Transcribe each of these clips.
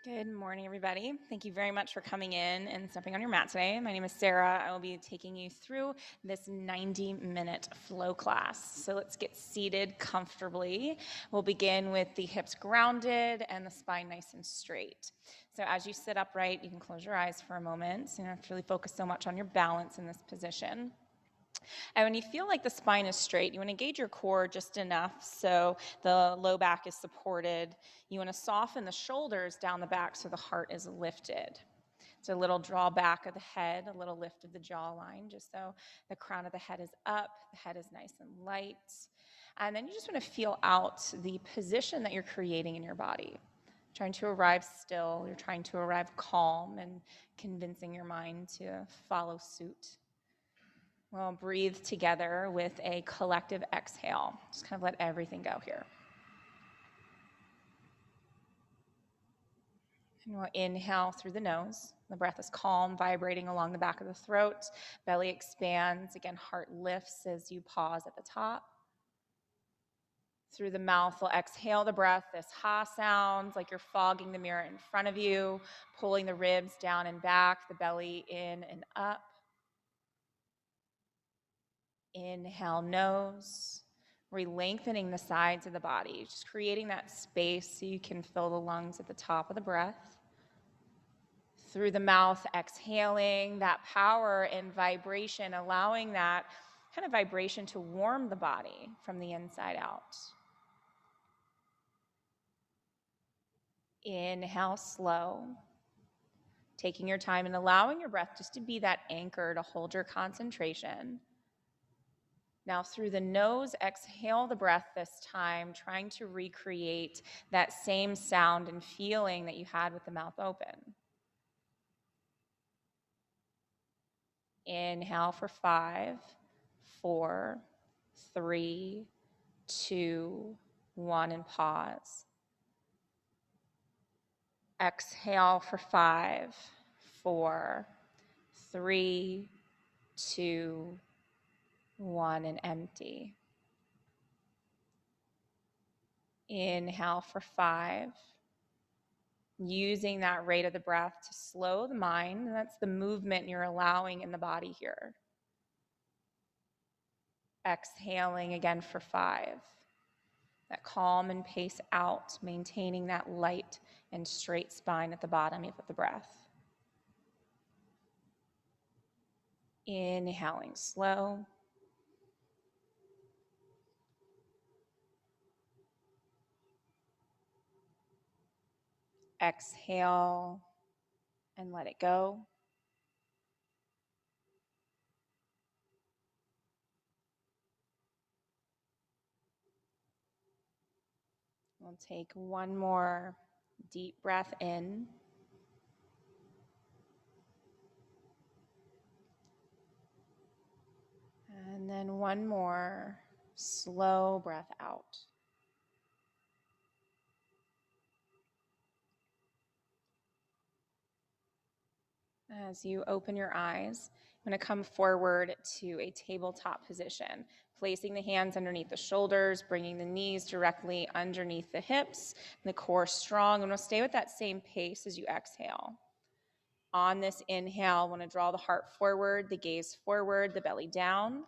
Good morning, everybody. Thank you very much for coming in and stepping on your mat today. My name is Sarah. I will be taking you through this 90-minute flow class. So let's get seated comfortably. We'll begin with the hips grounded and the spine nice and straight. So as you sit upright, you can close your eyes for a moment. So you don't have to really focus so much on your balance in this position. And when you feel like the spine is straight, you want to engage your core just enough so the low back is supported. You want to soften the shoulders down the back so the heart is lifted. So a little draw back of the head, a little lift of the jawline, just so the crown of the head is up, the head is nice and light. And then you just want to feel out the position that you're creating in your body. Trying to arrive still, you're trying to arrive calm and convincing your mind to follow suit. We'll breathe together with a collective exhale. Just kind of let everything go here. And we'll inhale through the nose. The breath is calm, vibrating along the back of the throat. Belly expands. Again, heart lifts as you pause at the top. Through the mouth, we'll exhale the breath. This ha sounds like you're fogging the mirror in front of you, pulling the ribs down and back, the belly in and up. Inhale, nose, re-lengthening the sides of the body, just creating that space so you can fill the lungs at the top of the breath. Through the mouth, exhaling that power and vibration, allowing that kind of vibration to warm the body from the inside out. Inhale, slow, taking your time and allowing your breath just to be that anchor to hold your concentration. Now through the nose, exhale the breath this time, trying to recreate that same sound and feeling that you had with the mouth open. Inhale for 5, 4, 3, 2, 1, and pause. Exhale for 5, 4, 3, 2, 1, and empty. Inhale for 5. Using that rate of the breath to slow the mind. And that's the movement you're allowing in the body here. Exhaling again for 5. That calm and pace out, maintaining that light and straight spine at the bottom of the breath. Inhaling slow. Exhale and let it go. We'll take one more deep breath in. And then one more slow breath out. As you open your eyes, I'm going to come forward to a tabletop position, placing the hands underneath the shoulders, bringing the knees directly underneath the hips, and the core strong. And we'll stay with that same pace as you exhale. On this inhale, I want to draw the heart forward, the gaze forward, the belly down.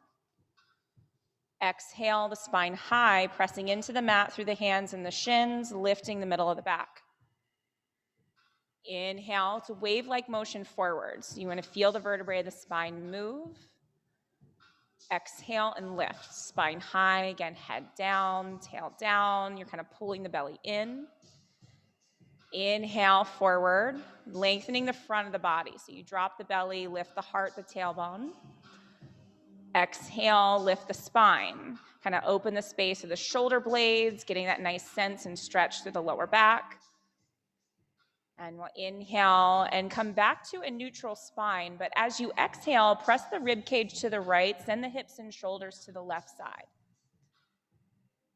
Exhale, the spine high, pressing into the mat through the hands and the shins, lifting the middle of the back. Inhale, it's a wave-like motion forwards. You want to feel the vertebrae of the spine move. Exhale and lift. Spine high, again, head down, tail down. You're kind of pulling the belly in. Inhale, forward, lengthening the front of the body. So you drop the belly, lift the heart, the tailbone. Exhale, lift the spine. Kind of open the space of the shoulder blades, getting that nice sense and stretch through the lower back. And we'll inhale and come back to a neutral spine. But as you exhale, press the rib cage to the right, send the hips and shoulders to the left side.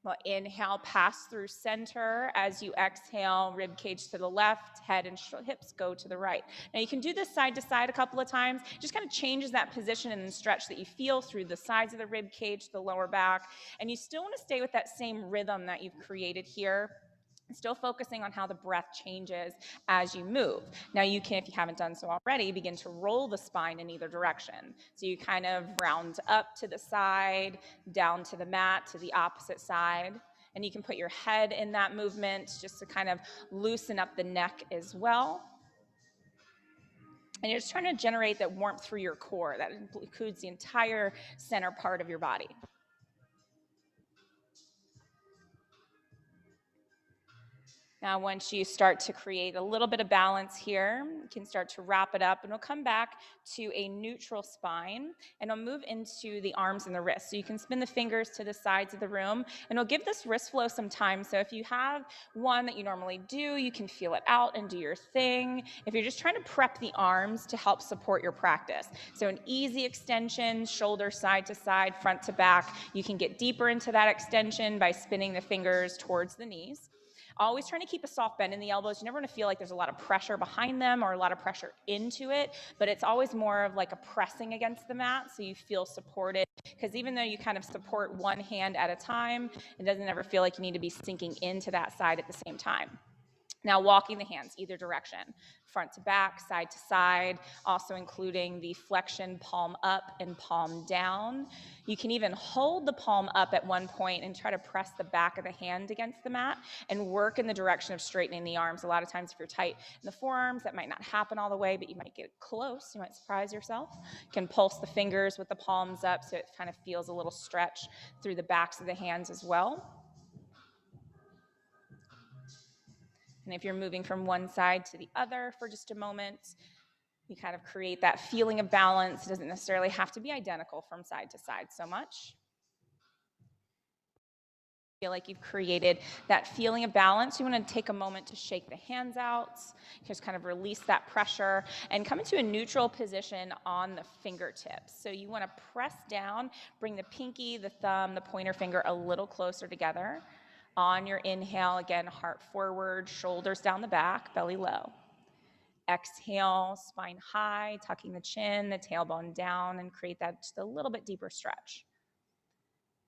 We'll inhale, pass through center. As you exhale, rib cage to the left, head and hips go to the right. Now you can do this side to side a couple of times. Just kind of changes that position and stretch that you feel through the sides of the rib cage, the lower back. And you still want to stay with that same rhythm that you've created here. Still focusing on how the breath changes as you move. Now you can, if you haven't done so already, begin to roll the spine in either direction. So you kind of round up to the side, down to the mat, to the opposite side. And you can put your head in that movement just to kind of loosen up the neck as well. And you're just trying to generate that warmth through your core. That includes the entire center part of your body. Now, once you start to create a little bit of balance here, you can start to wrap it up, and we'll come back to a neutral spine, and we'll move into the arms and the wrists. So you can spin the fingers to the sides of the room, and we'll give this wrist flow some time. So if you have one that you normally do, you can feel it out and do your thing. If you're just trying to prep the arms to help support your practice. So an easy extension, shoulder side to side, front to back. You can get deeper into that extension by spinning the fingers towards the knees. Always trying to keep a soft bend in the elbows. You never want to feel like there's a lot of pressure behind them or a lot of pressure into it, but it's always more of like a pressing against the mat so you feel supported, because even though you kind of support one hand at a time, it doesn't ever feel like you need to be sinking into that side at the same time. Now walking the hands either direction, front to back, side to side, also including the flexion, palm up and palm down. You can even hold the palm up at one point and try to press the back of the hand against the mat and work in the direction of straightening the arms. A lot of times if you're tight in the forearms, that might not happen all the way, but you might get close. You might surprise yourself. You can pulse the fingers with the palms up so it kind of feels a little stretch through the backs of the hands as well. And if you're moving from one side to the other for just a moment, you kind of create that feeling of balance. It doesn't necessarily have to be identical from side to side so much. Feel like you've created that feeling of balance. You want to take a moment to shake the hands out, just kind of release that pressure and come into a neutral position on the fingertips. So you want to press down, bring the pinky, the thumb, the pointer finger a little closer together. On your inhale, again, heart forward, shoulders down the back, belly low. Exhale, spine high, tucking the chin, the tailbone down, and create that just a little bit deeper stretch.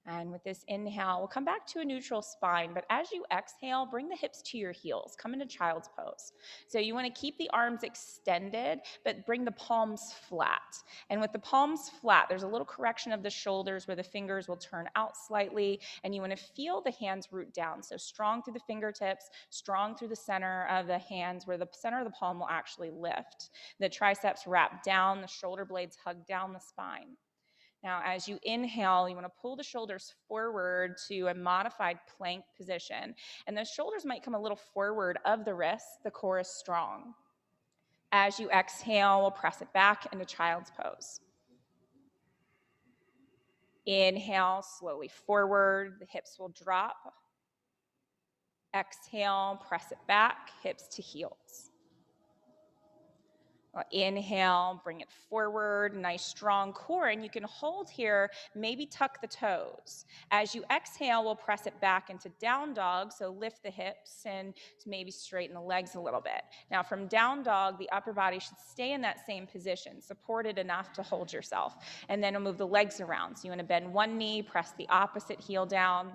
And with this inhale, we'll come back to a neutral spine, but as you exhale, bring the hips to your heels, come into child's pose. So you want to keep the arms extended, but bring the palms flat. And with the palms flat, there's a little correction of the shoulders where the fingers will turn out slightly, and you want to feel the hands root down. So strong through the fingertips, strong through the center of the hands, where the center of the palm will actually lift. The triceps wrap down, the shoulder blades hug down the spine. Now, as you inhale, you want to pull the shoulders forward to a modified plank position. And those shoulders might come a little forward of the wrists. The core is strong. As you exhale, we'll press it back into child's pose. Inhale, slowly forward. The hips will drop. Exhale, press it back, hips to heels. Inhale, bring it forward, nice strong core, and you can hold here, maybe tuck the toes. As you exhale, we'll press it back into down dog, so lift the hips and maybe straighten the legs a little bit. Now from down dog, the upper body should stay in that same position, supported enough to hold yourself. And then we'll move the legs around. So you want to bend one knee, press the opposite heel down,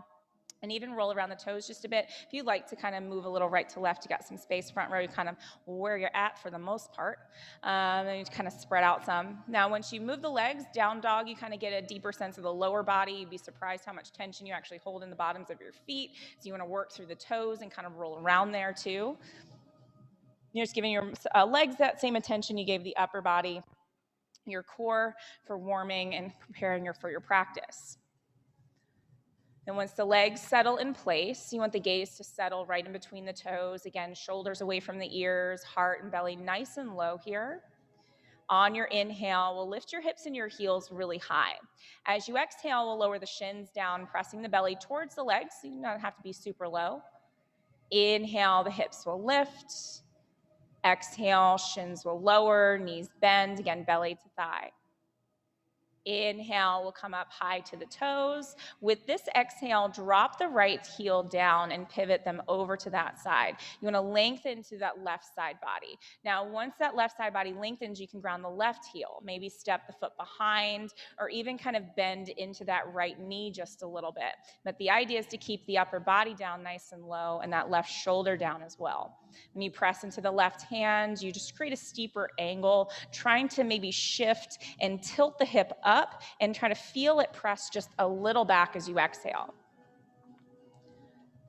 and even roll around the toes just a bit. If you'd like to kind of move a little right to left, you got some space front row, you kind of where you're at for the most part. And you kind of spread out some. Now, once you move the legs, down dog, you kind of get a deeper sense of the lower body. You'd be surprised how much tension you actually hold in the bottoms of your feet. So you want to work through the toes and kind of roll around there too. You're just giving your legs that same attention you gave the upper body, your core for warming and preparing for your practice. And once the legs settle in place, you want the gaze to settle right in between the toes. Again, shoulders away from the ears, heart and belly nice and low here. On your inhale, we'll lift your hips and your heels really high. As you exhale, we'll lower the shins down, pressing the belly towards the legs, so you don't have to be super low. Inhale, the hips will lift. Exhale, shins will lower, knees bend, again, belly to thigh. Inhale, we'll come up high to the toes. With this exhale, drop the right heel down and pivot them over to that side. You want to lengthen to that left side body. Now, once that left side body lengthens, you can ground the left heel, maybe step the foot behind, or even kind of bend into that right knee just a little bit. But the idea is to keep the upper body down nice and low and that left shoulder down as well. When you press into the left hand, you just create a steeper angle, trying to maybe shift and tilt the hip up and try to feel it press just a little back as you exhale.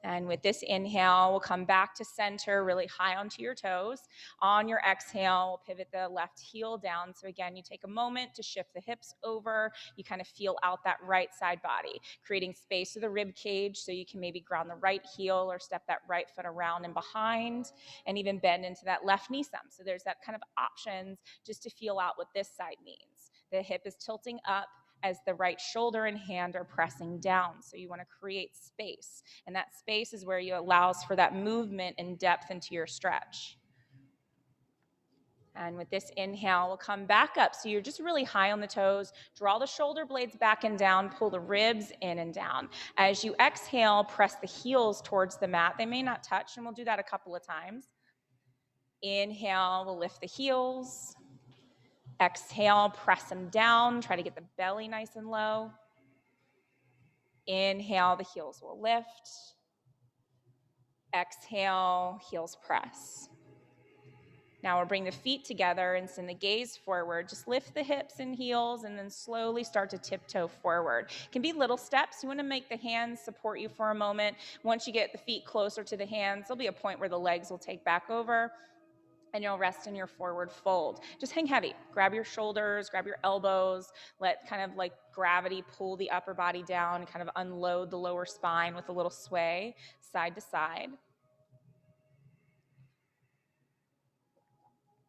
And with this inhale, we'll come back to center, really high onto your toes. On your exhale, we'll pivot the left heel down. So again, you take a moment to shift the hips over. You kind of feel out that right side body, creating space to the rib cage so you can maybe ground the right heel or step that right foot around and behind, and even bend into that left knee some. So there's that kind of options just to feel out what this side means. The hip is tilting up as the right shoulder and hand are pressing down. So you want to create space. And that space is where you allows for that movement and depth into your stretch. And with this inhale, we'll come back up. So you're just really high on the toes. Draw the shoulder blades back and down. Pull the ribs in and down. As you exhale, press the heels towards the mat. They may not touch, and we'll do that a couple of times. Inhale, we'll lift the heels. Exhale, press them down. Try to get the belly nice and low. Inhale, the heels will lift. Exhale, heels press. Now we'll bring the feet together and send the gaze forward. Just lift the hips and heels and then slowly start to tiptoe forward. It can be little steps. You want to make the hands support you for a moment. Once you get the feet closer to the hands, there'll be a point where the legs will take back over, and you'll rest in your forward fold. Just hang heavy. Grab your shoulders, grab your elbows, let kind of like gravity pull the upper body down, kind of unload the lower spine with a little sway side to side.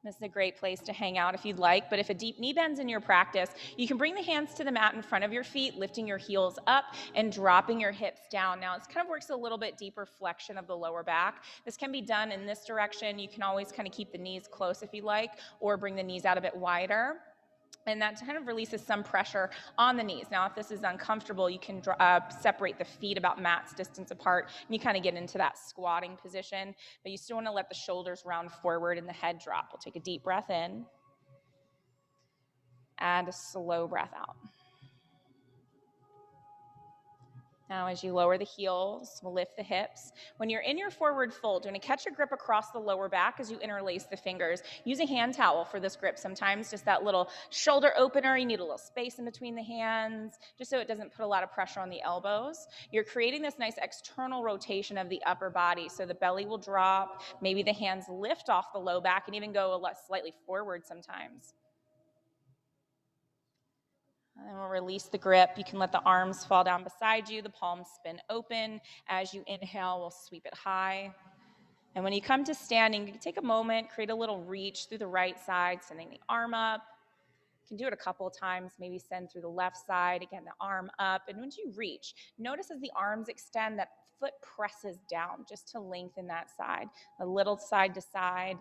This is a great place to hang out if you'd like, but if a deep knee bends in your practice, you can bring the hands to the mat in front of your feet, lifting your heels up and dropping your hips down. Now, this kind of works a little bit deeper flexion of the lower back. This can be done in this direction. You can always kind of keep the knees close if you like, or bring the knees out a bit wider. And that kind of releases some pressure on the knees. Now, if this is uncomfortable, you can separate the feet about mat's distance apart, and you kind of get into that squatting position. But you still want to let the shoulders round forward and the head drop. We'll take a deep breath in and a slow breath out. Now, as you lower the heels, we'll lift the hips. When you're in your forward fold, you're going to catch a grip across the lower back as you interlace the fingers. Use a hand towel for this grip sometimes, just that little shoulder opener. You need a little space in between the hands, just so it doesn't put a lot of pressure on the elbows. You're creating this nice external rotation of the upper body, so the belly will drop. Maybe the hands lift off the low back and even go a lot slightly forward sometimes. And we'll release the grip. You can let the arms fall down beside you, the palms spin open. As you inhale, we'll sweep it high. And when you come to standing, you can take a moment, create a little reach through the right side, sending the arm up. You can do it a couple of times, maybe send through the left side, again, the arm up. And once you reach, notice as the arms extend, that foot presses down just to lengthen that side, a little side to side.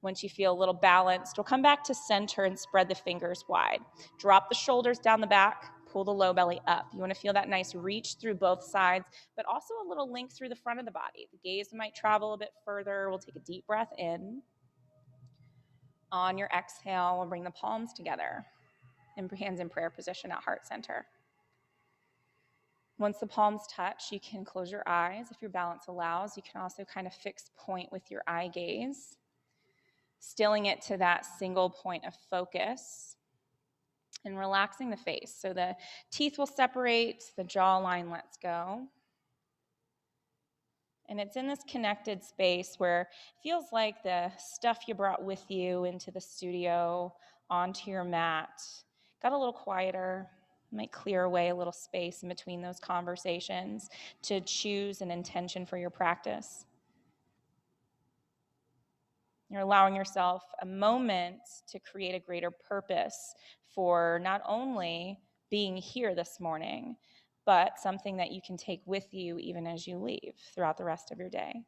Once you feel a little balanced, we'll come back to center and spread the fingers wide. Drop the shoulders down the back, pull the low belly up. You want to feel that nice reach through both sides, but also a little length through the front of the body. The gaze might travel a bit further. We'll take a deep breath in. On your exhale, we'll bring the palms together and hands in prayer position at heart center. Once the palms touch, you can close your eyes if your balance allows. You can also kind of fix point with your eye gaze, stilling it to that single point of focus and relaxing the face. So the teeth will separate, the jawline lets go. And it's in this connected space where it feels like the stuff you brought with you into the studio, onto your mat, got a little quieter. Might clear away a little space in between those conversations to choose an intention for your practice. You're allowing yourself a moment to create a greater purpose for not only being here this morning, but something that you can take with you even as you leave throughout the rest of your day.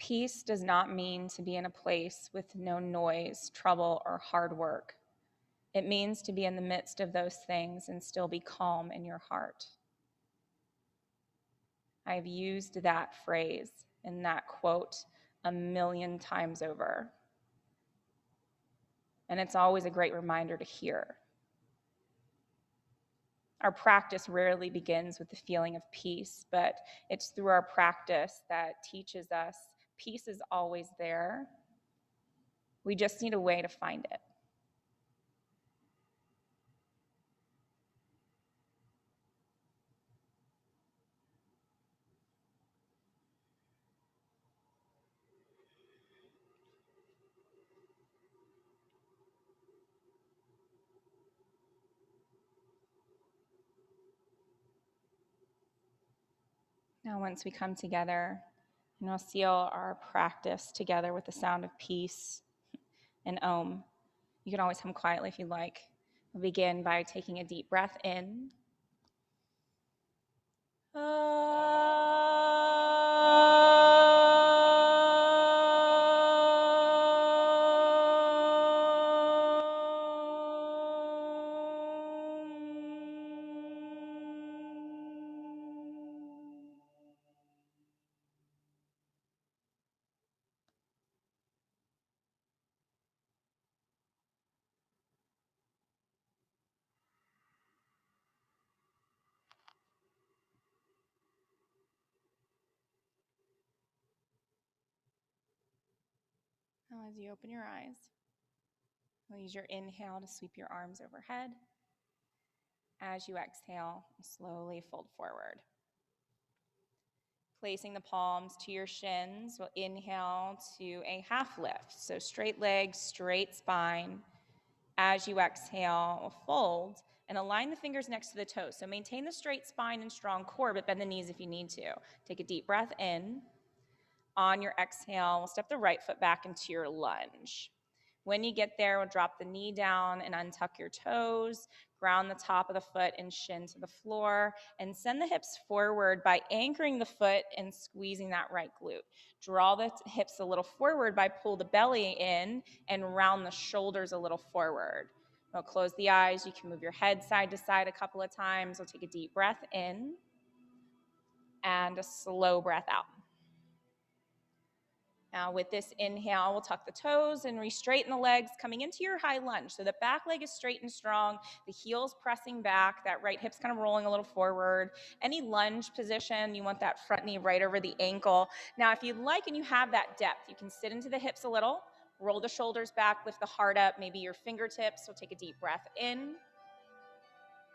Peace does not mean to be in a place with no noise, trouble, or hard work. It means to be in the midst of those things and still be calm in your heart. I've used that phrase and that quote a million times over. And it's always a great reminder to hear. Our practice rarely begins with the feeling of peace, but it's through our practice that teaches us peace is always there. We just need a way to find it. Now, once we come together, and we'll seal our practice together with the sound of peace and Om. You can always hum quietly if you like. We'll begin by taking a deep breath in. Now, as you open your eyes, you'll use your inhale to sweep your arms overhead. As you exhale, slowly fold forward. Placing the palms to your shins, we'll inhale to a half lift. So straight legs, straight spine. As you exhale, we'll fold and align the fingers next to the toes. So maintain the straight spine and strong core, but bend the knees if you need to. Take a deep breath in. On your exhale, we'll step the right foot back into your lunge. When you get there, we'll drop the knee down and untuck your toes, ground the top of the foot and shin to the floor, and send the hips forward by anchoring the foot and squeezing that right glute. Draw the hips a little forward by pull the belly in and round the shoulders a little forward. We'll close the eyes. You can move your head side to side a couple of times. We'll take a deep breath in and a slow breath out. Now with this inhale, we'll tuck the toes and re-straighten the legs, coming into your high lunge. So the back leg is straight and strong, the heel's pressing back, that right hip's kind of rolling a little forward. Any lunge position, you want that front knee right over the ankle. Now if you'd like and you have that depth, you can sit into the hips a little, roll the shoulders back, lift the heart up, maybe your fingertips. So take a deep breath in.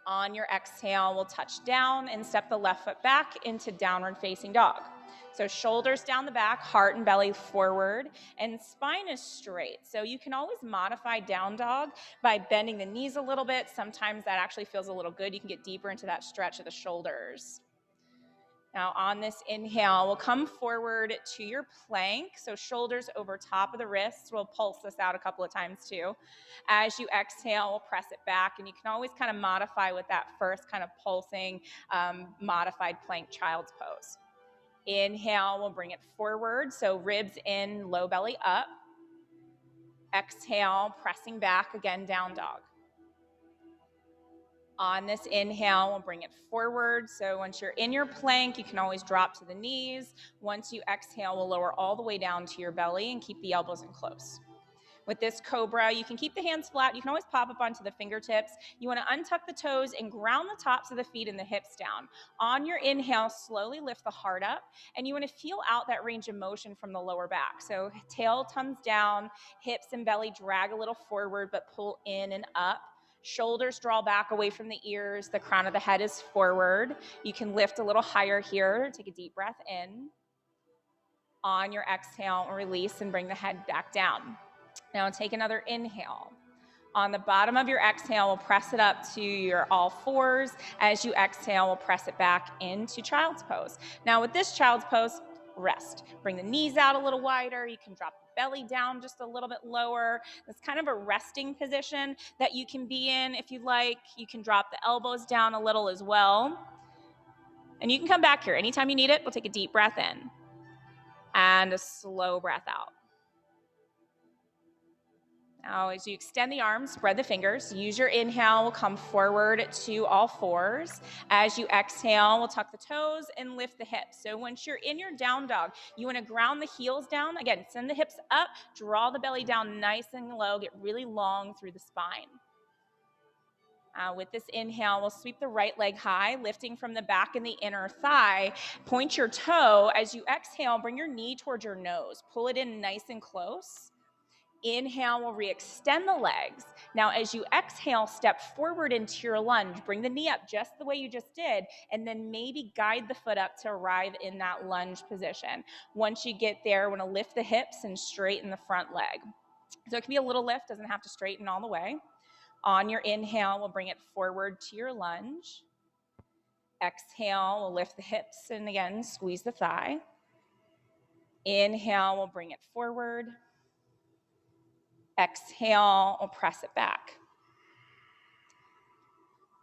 On your exhale, we'll touch down and step the left foot back into downward facing dog. So shoulders down the back, heart and belly forward, and spine is straight. So you can always modify down dog by bending the knees a little bit. Sometimes that actually feels a little good. You can get deeper into that stretch of the shoulders. Now on this inhale, we'll come forward to your plank. So shoulders over top of the wrists. We'll pulse this out a couple of times too. As you exhale, we'll press it back, and you can always kind of modify with that first kind of pulsing modified plank child's pose. Inhale, we'll bring it forward. So ribs in, low belly up. Exhale, pressing back, again, down dog. On this inhale, we'll bring it forward. So once you're in your plank, you can always drop to the knees. Once you exhale, we'll lower all the way down to your belly and keep the elbows in close. With this cobra, you can keep the hands flat. You can always pop up onto the fingertips. You want to untuck the toes and ground the tops of the feet and the hips down. On your inhale, slowly lift the heart up, and you want to feel out that range of motion from the lower back. So tail comes down, hips and belly drag a little forward, but pull in and up. Shoulders draw back away from the ears. The crown of the head is forward. You can lift a little higher here. Take a deep breath in. On your exhale, release and bring the head back down. Now take another inhale. On the bottom of your exhale, we'll press it up to your all fours. As you exhale, we'll press it back into child's pose. Now with this child's pose, rest. Bring the knees out a little wider. You can drop the belly down just a little bit lower. It's kind of a resting position that you can be in if you'd like. You can drop the elbows down a little as well. And you can come back here anytime you need it. We'll take a deep breath in. And a slow breath out. Now, as you extend the arms, spread the fingers. Use your inhale, we'll come forward to all fours. As you exhale, we'll tuck the toes and lift the hips. So once you're in your down dog, you want to ground the heels down. Again, send the hips up, draw the belly down nice and low, get really long through the spine. With this inhale, we'll sweep the right leg high, lifting from the back and the inner thigh. Point your toe. As you exhale, bring your knee towards your nose. Pull it in nice and close. Inhale, we'll re-extend the legs. Now, as you exhale, step forward into your lunge. Bring the knee up just the way you just did, and then maybe guide the foot up to arrive in that lunge position. Once you get there, want to lift the hips and straighten the front leg. So it can be a little lift, doesn't have to straighten all the way. On your inhale, we'll bring it forward to your lunge. Exhale, we'll lift the hips and again, squeeze the thigh. Inhale, we'll bring it forward. Exhale, we'll press it back.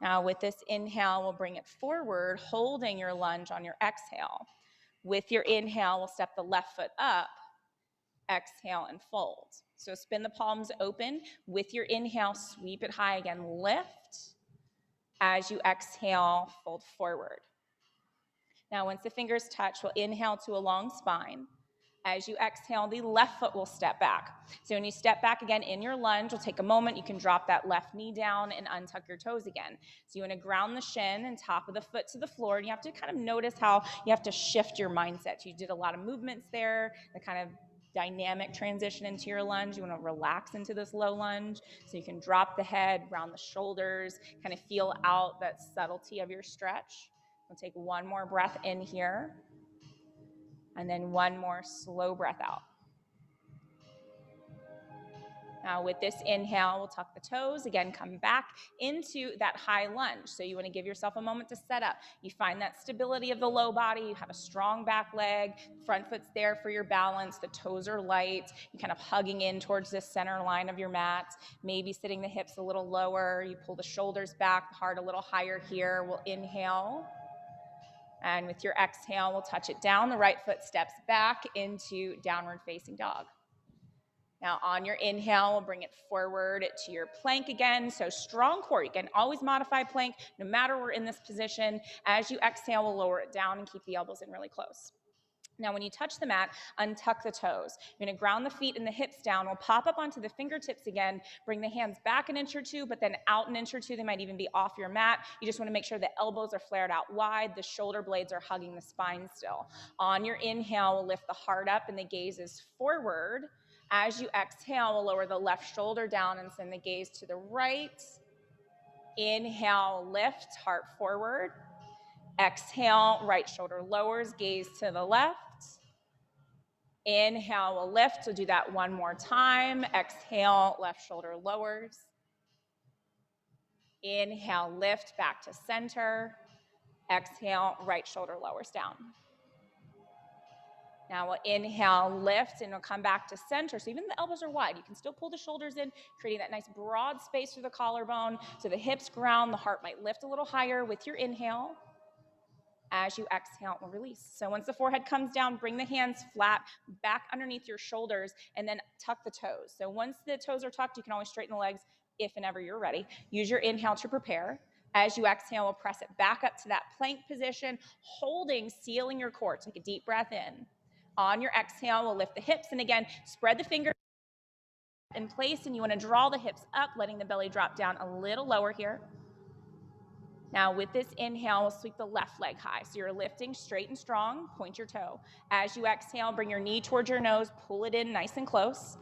Now with this inhale, we'll bring it forward, holding your lunge on your exhale. With your inhale, we'll step the left foot up, exhale and fold. So spin the palms open. With your inhale, sweep it high again, lift. As you exhale, fold forward. Now once the fingers touch, we'll inhale to a long spine. As you exhale, the left foot will step back. So when you step back again in your lunge, we'll take a moment. You can drop that left knee down and untuck your toes again. So you want to ground the shin and top of the foot to the floor. And you have to kind of notice how you have to shift your mindset. You did a lot of movements there, the kind of dynamic transition into your lunge. You want to relax into this low lunge. So you can drop the head, round the shoulders, kind of feel out that subtlety of your stretch. We'll take one more breath in here. And then one more slow breath out. Now with this inhale, we'll tuck the toes. Again, come back into that high lunge. So you want to give yourself a moment to set up. You find that stability of the low body. You have a strong back leg. Front foot's there for your balance. The toes are light. You're kind of hugging in towards the center line of your mat. Maybe sitting the hips a little lower. You pull the shoulders back, the heart a little higher here. We'll inhale. And with your exhale, we'll touch it down. The right foot steps back into downward facing dog. Now on your inhale, we'll bring it forward to your plank again. So strong core. You can always modify plank no matter where we're in this position. As you exhale, we'll lower it down and keep the elbows in really close. Now, when you touch the mat, untuck the toes. You're going to ground the feet and the hips down. We'll pop up onto the fingertips again. Bring the hands back an inch or two, but then out an inch or two. They might even be off your mat. You just want to make sure the elbows are flared out wide. The shoulder blades are hugging the spine still. On your inhale, we'll lift the heart up and the gaze is forward. As you exhale, we'll lower the left shoulder down and send the gaze to the right. Inhale, lift, heart forward. Exhale, right shoulder lowers, gaze to the left. Inhale, we'll lift. We'll do that one more time. Exhale, left shoulder lowers. Inhale, lift back to center. Exhale, right shoulder lowers down. Now we'll inhale, lift, and we'll come back to center. So even the elbows are wide. You can still pull the shoulders in, creating that nice broad space through the collarbone. So the hips ground, the heart might lift a little higher with your inhale. As you exhale, we'll release. So once the forehead comes down, bring the hands flat back underneath your shoulders and then tuck the toes. So once the toes are tucked, you can always straighten the legs if and ever you're ready. Use your inhale to prepare. As you exhale, we'll press it back up to that plank position, holding, sealing your core. Take a deep breath in. On your exhale, we'll lift the hips. And again, spread the fingers in place. And you want to draw the hips up, letting the belly drop down a little lower here. Now with this inhale, we'll sweep the left leg high. So you're lifting straight and strong, point your toe. As you exhale, bring your knee towards your nose, pull it in nice and close.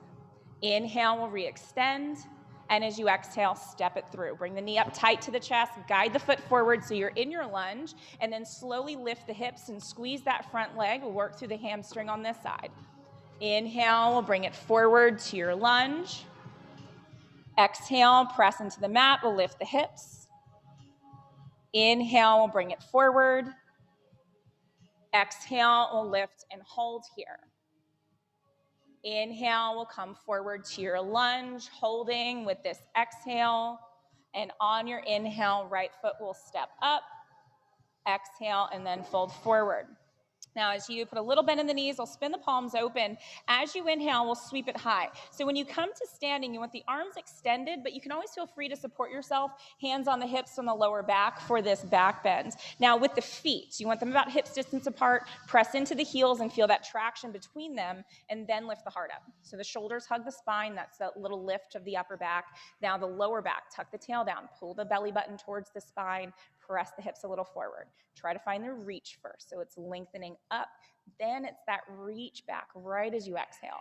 Inhale, we'll re-extend. And as you exhale, step it through. Bring the knee up tight to the chest, guide the foot forward so you're in your lunge, and then slowly lift the hips and squeeze that front leg. We'll work through the hamstring on this side. Inhale, we'll bring it forward to your lunge. Exhale, press into the mat, we'll lift the hips. Inhale, we'll bring it forward. Exhale, we'll lift and hold here. Inhale, we'll come forward to your lunge, holding with this exhale. And on your inhale, right foot will step up. Exhale, and then fold forward. Now, as you put a little bend in the knees, we'll spin the palms open. As you inhale, we'll sweep it high. So when you come to standing, you want the arms extended, but you can always feel free to support yourself, hands on the hips on the lower back for this back bend. Now, with the feet, you want them about hips distance apart, press into the heels and feel that traction between them, and then lift the heart up. So the shoulders hug the spine, that's that little lift of the upper back. Now the lower back, tuck the tail down, pull the belly button towards the spine, press the hips a little forward. Try to find the reach first. So it's lengthening up, then it's that reach back right as you exhale.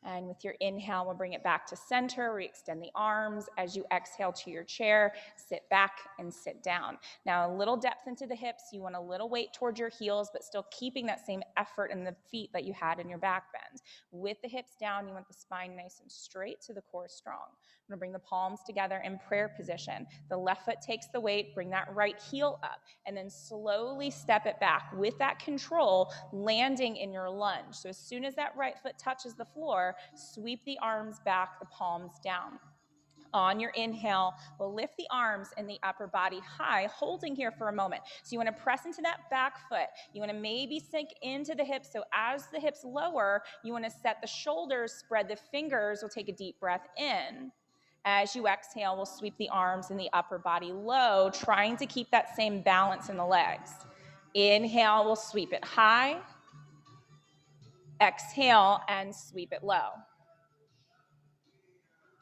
And with your inhale, we'll bring it back to center, re-extend the arms. As you exhale to your chair, sit back and sit down. Now, a little depth into the hips. You want a little weight towards your heels, but still keeping that same effort in the feet that you had in your back bend. With the hips down, you want the spine nice and straight so the core is strong. I'm gonna bring the palms together in prayer position. The left foot takes the weight, bring that right heel up, and then slowly step it back with that control, landing in your lunge. So as soon as that right foot touches the floor, sweep the arms back, the palms down. On your inhale, we'll lift the arms and the upper body high, holding here for a moment. So you want to press into that back foot. You want to maybe sink into the hips. So as the hips lower, you want to set the shoulders, spread the fingers. We'll take a deep breath in. As you exhale, we'll sweep the arms and the upper body low, trying to keep that same balance in the legs. Inhale, we'll sweep it high. Exhale and sweep it low.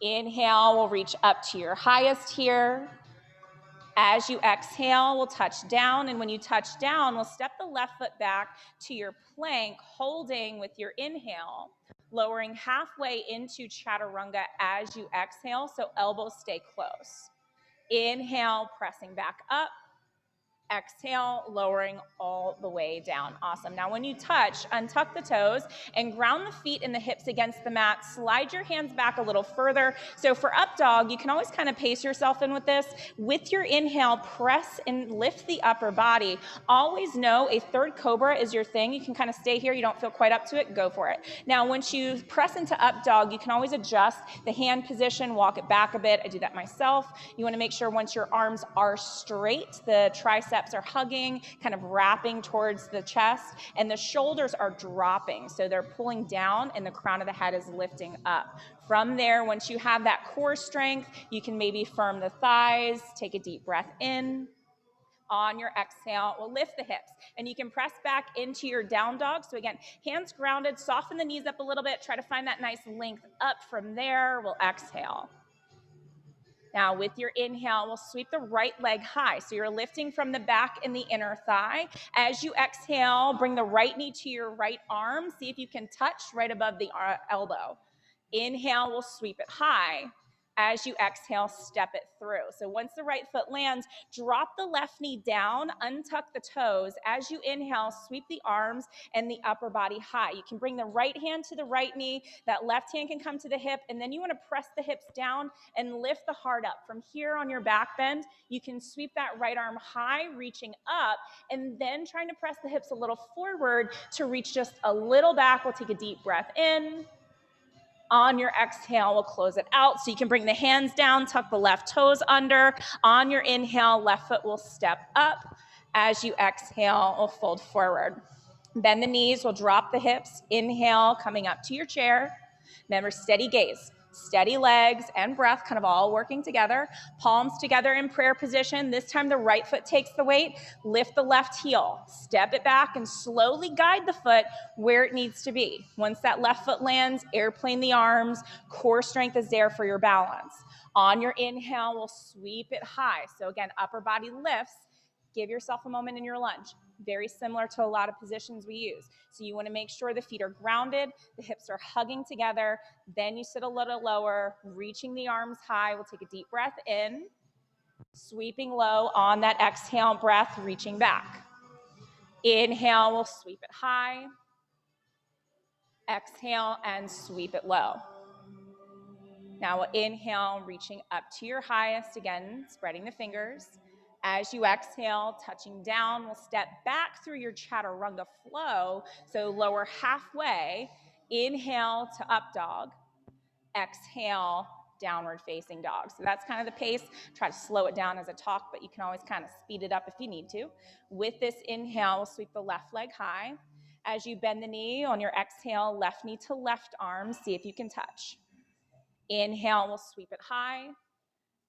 Inhale, we'll reach up to your highest here. As you exhale, we'll touch down, and when you touch down, we'll step the left foot back to your plank, holding with your inhale, lowering halfway into chaturanga as you exhale, so elbows stay close. Inhale, pressing back up. Exhale, lowering all the way down. Awesome. Now when you touch, untuck the toes and ground the feet and the hips against the mat. Slide your hands back a little further. So for up dog, you can always kind of pace yourself in with this. With your inhale, press and lift the upper body. Always know a third cobra is your thing. You can kind of stay here. You don't feel quite up to it, go for it. Now once you press into up dog, you can always adjust the hand position, walk it back a bit. I do that myself. You want to make sure once your arms are straight, the triceps are hugging, kind of wrapping towards the chest, and the shoulders are dropping. So they're pulling down and the crown of the head is lifting up. From there, once you have that core strength, you can maybe firm the thighs, take a deep breath in. On your exhale, we'll lift the hips, and you can press back into your down dog. So again, hands grounded, soften the knees up a little bit, try to find that nice length up. From there, we'll exhale. Now with your inhale, we'll sweep the right leg high. So you're lifting from the back and the inner thigh. As you exhale, bring the right knee to your right arm. See if you can touch right above the elbow. Inhale, we'll sweep it high. As you exhale, step it through. So once the right foot lands, drop the left knee down, untuck the toes. As you inhale, sweep the arms and the upper body high. You can bring the right hand to the right knee, that left hand can come to the hip, and then you want to press the hips down and lift the heart up. From here on your back bend, you can sweep that right arm high, reaching up, and then trying to press the hips a little forward to reach just a little back. We'll take a deep breath in. On your exhale, we'll close it out. So you can bring the hands down, tuck the left toes under. On your inhale, left foot will step up. As you exhale, we'll fold forward. Bend the knees, we'll drop the hips. Inhale, coming up to your chair. Remember, steady gaze. Steady legs and breath kind of all working together. Palms together in prayer position. This time the right foot takes the weight. Lift the left heel. Step it back and slowly guide the foot where it needs to be. Once that left foot lands, airplane the arms. Core strength is there for your balance. On your inhale, we'll sweep it high. So again, upper body lifts. Give yourself a moment in your lunge. Very similar to a lot of positions we use. So you want to make sure the feet are grounded, the hips are hugging together, then you sit a little lower, reaching the arms high. We'll take a deep breath in, sweeping low on that exhale breath, reaching back. Inhale, we'll sweep it high. Exhale and sweep it low. Now we'll inhale, reaching up to your highest, again, spreading the fingers. As you exhale, touching down, we'll step back through your chaturanga flow. So lower halfway, inhale to up dog. Exhale downward facing dog. So that's kind of the pace. Try to slow it down as I talk, but you can always kind of speed it up if you need to. With this inhale, we'll sweep the left leg high. As you bend the knee, on your exhale, left knee to left arm, see if you can touch. Inhale, we'll sweep it high.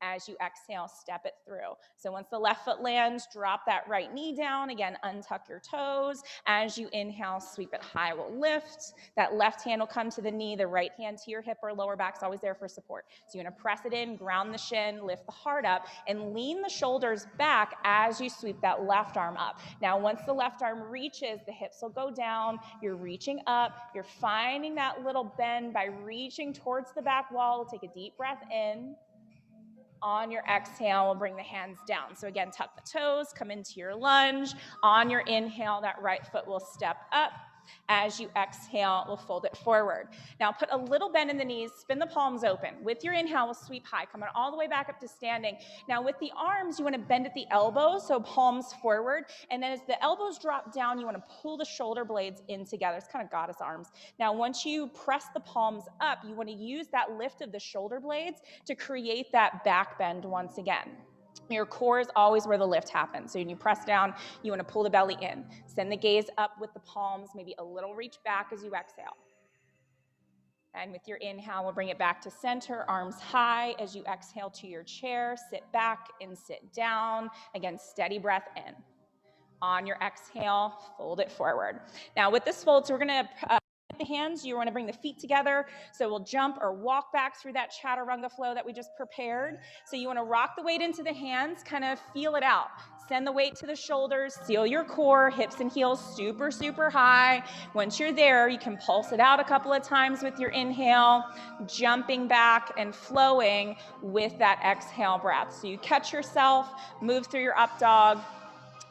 As you exhale, step it through. So once the left foot lands, drop that right knee down. Again, untuck your toes. As you inhale, sweep it high, we'll lift. That left hand will come to the knee, the right hand to your hip or lower back's always there for support. So you're gonna press it in, ground the shin, lift the heart up, and lean the shoulders back as you sweep that left arm up. Now, once the left arm reaches, the hips will go down, you're reaching up, you're finding that little bend by reaching towards the back wall. We'll take a deep breath in. On your exhale, we'll bring the hands down. So again, tuck the toes, come into your lunge. On your inhale, that right foot will step up. As you exhale, we'll fold it forward. Now put a little bend in the knees, spin the palms open. With your inhale, we'll sweep high, coming all the way back up to standing. Now with the arms, you want to bend at the elbows, so palms forward. And then as the elbows drop down, you want to pull the shoulder blades in together. It's kind of goddess arms. Now once you press the palms up, you want to use that lift of the shoulder blades to create that back bend once again. Your core is always where the lift happens. So when you press down, you want to pull the belly in. Send the gaze up with the palms, maybe a little reach back as you exhale. And with your inhale, we'll bring it back to center, arms high. As you exhale to your chair, sit back and sit down. Again, steady breath in. On your exhale, fold it forward. Now with this fold, so we're going to the hands, you want to bring the feet together. So we'll jump or walk back through that chaturanga flow that we just prepared. So you want to rock the weight into the hands, kind of feel it out. Send the weight to the shoulders, seal your core, hips and heels super, super high. Once you're there, you can pulse it out a couple of times with your inhale, jumping back and flowing with that exhale breath. So you catch yourself, move through your up dog,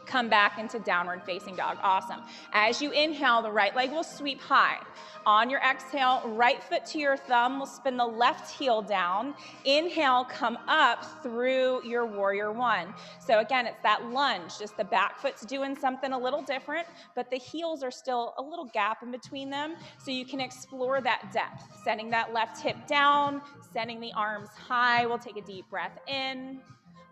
come back into downward facing dog. Awesome. As you inhale, the right leg will sweep high. On your exhale, right foot to your thumb, we'll spin the left heel down. Inhale, come up through your warrior one. So again, it's that lunge, just the back foot's doing something a little different, but the heels are still a little gap in between them, so you can explore that depth. Sending that left hip down, sending the arms high. We'll take a deep breath in.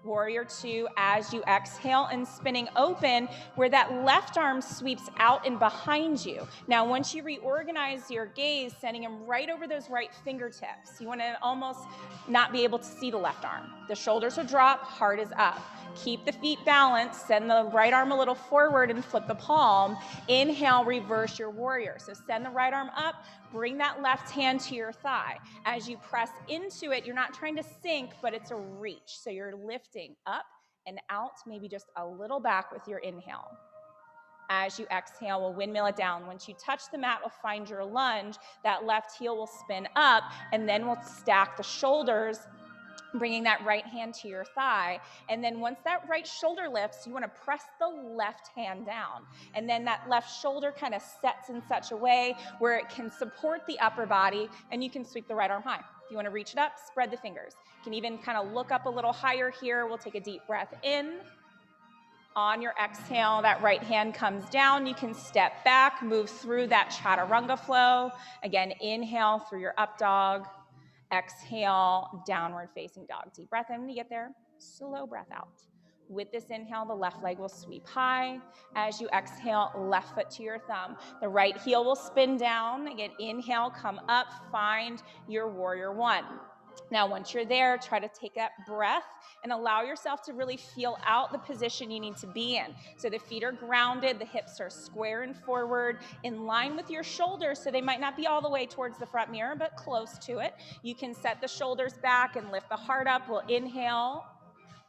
Warrior two, as you exhale and spinning open where that left arm sweeps out and behind you. Now, once you reorganize your gaze, sending them right over those right fingertips. You want to almost not be able to see the left arm. The shoulders will drop, heart is up. Keep the feet balanced, send the right arm a little forward and flip the palm. Inhale, reverse your warrior. So send the right arm up, bring that left hand to your thigh. As you press into it, you're not trying to sink, but it's a reach. So you're lifting up and out, maybe just a little back with your inhale. As you exhale, we'll windmill it down. Once you touch the mat, we'll find your lunge. That left heel will spin up, and then we'll stack the shoulders, bringing that right hand to your thigh. And then once that right shoulder lifts, you want to press the left hand down. And then that left shoulder kind of sets in such a way where it can support the upper body, and you can sweep the right arm high. If you want to reach it up, spread the fingers. You can even kind of look up a little higher here. We'll take a deep breath in. On your exhale, that right hand comes down. You can step back, move through that chaturanga flow. Again, inhale through your up dog. Exhale, downward facing dog. Deep breath in when you get there, slow breath out. With this inhale, the left leg will sweep high. As you exhale, left foot to your thumb. The right heel will spin down. Again, inhale, come up, find your warrior one. Now, once you're there, try to take that breath and allow yourself to really feel out the position you need to be in. So the feet are grounded, the hips are square and forward, in line with your shoulders, so they might not be all the way towards the front mirror, but close to it. You can set the shoulders back and lift the heart up. We'll inhale.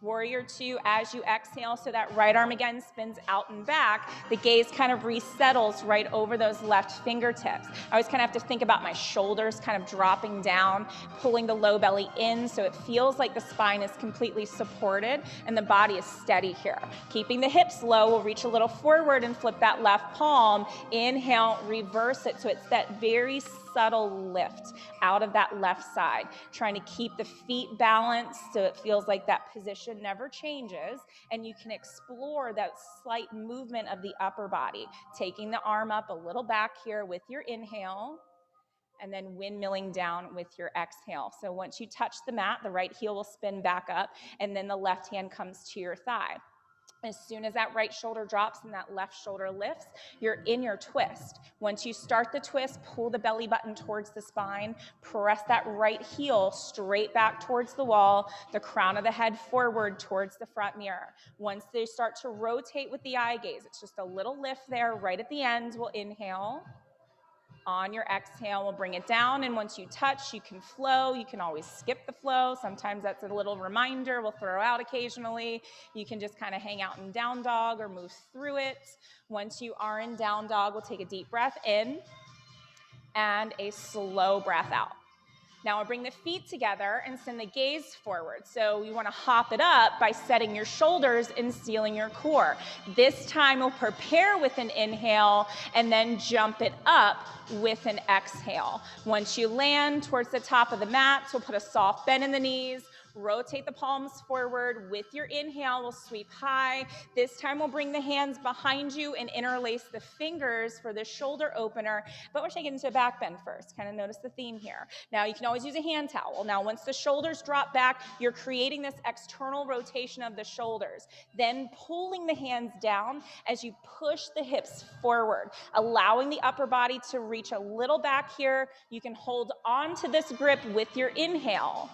Warrior two, as you exhale, so that right arm again spins out and back. The gaze kind of resettles right over those left fingertips. I always kind of have to think about my shoulders kind of dropping down, pulling the low belly in so it feels like the spine is completely supported and the body is steady here. Keeping the hips low, we'll reach a little forward and flip that left palm. Inhale, reverse it. So it's that very subtle lift out of that left side, trying to keep the feet balanced so it feels like that position never changes, and you can explore that slight movement of the upper body, taking the arm up a little back here with your inhale. and then windmilling down with your exhale. So once you touch the mat, the right heel will spin back up, and then the left hand comes to your thigh. As soon as that right shoulder drops and that left shoulder lifts, you're in your twist. Once you start the twist, pull the belly button towards the spine, press that right heel straight back towards the wall, the crown of the head forward towards the front mirror. Once they start to rotate with the eye gaze, it's just a little lift there right at the end. We'll inhale. On your exhale, we'll bring it down, and once you touch, you can flow. You can always skip the flow. Sometimes that's a little reminder we'll throw out occasionally. You can just kind of hang out in down dog or move through it. Once you are in down dog, we'll take a deep breath in and a slow breath out. Now we'll bring the feet together and send the gaze forward. So you want to hop it up by setting your shoulders and sealing your core. This time we'll prepare with an inhale and then jump it up with an exhale. Once you land towards the top of the mat, we'll put a soft bend in the knees. Rotate the palms forward. With your inhale, we'll sweep high. This time we'll bring the hands behind you and interlace the fingers for the shoulder opener, but we're taking into a back bend first. Kind of notice the theme here. Now you can always use a hand towel. Now once the shoulders drop back, you're creating this external rotation of the shoulders. Then pulling the hands down as you push the hips forward, allowing the upper body to reach a little back here. You can hold on to this grip with your inhale.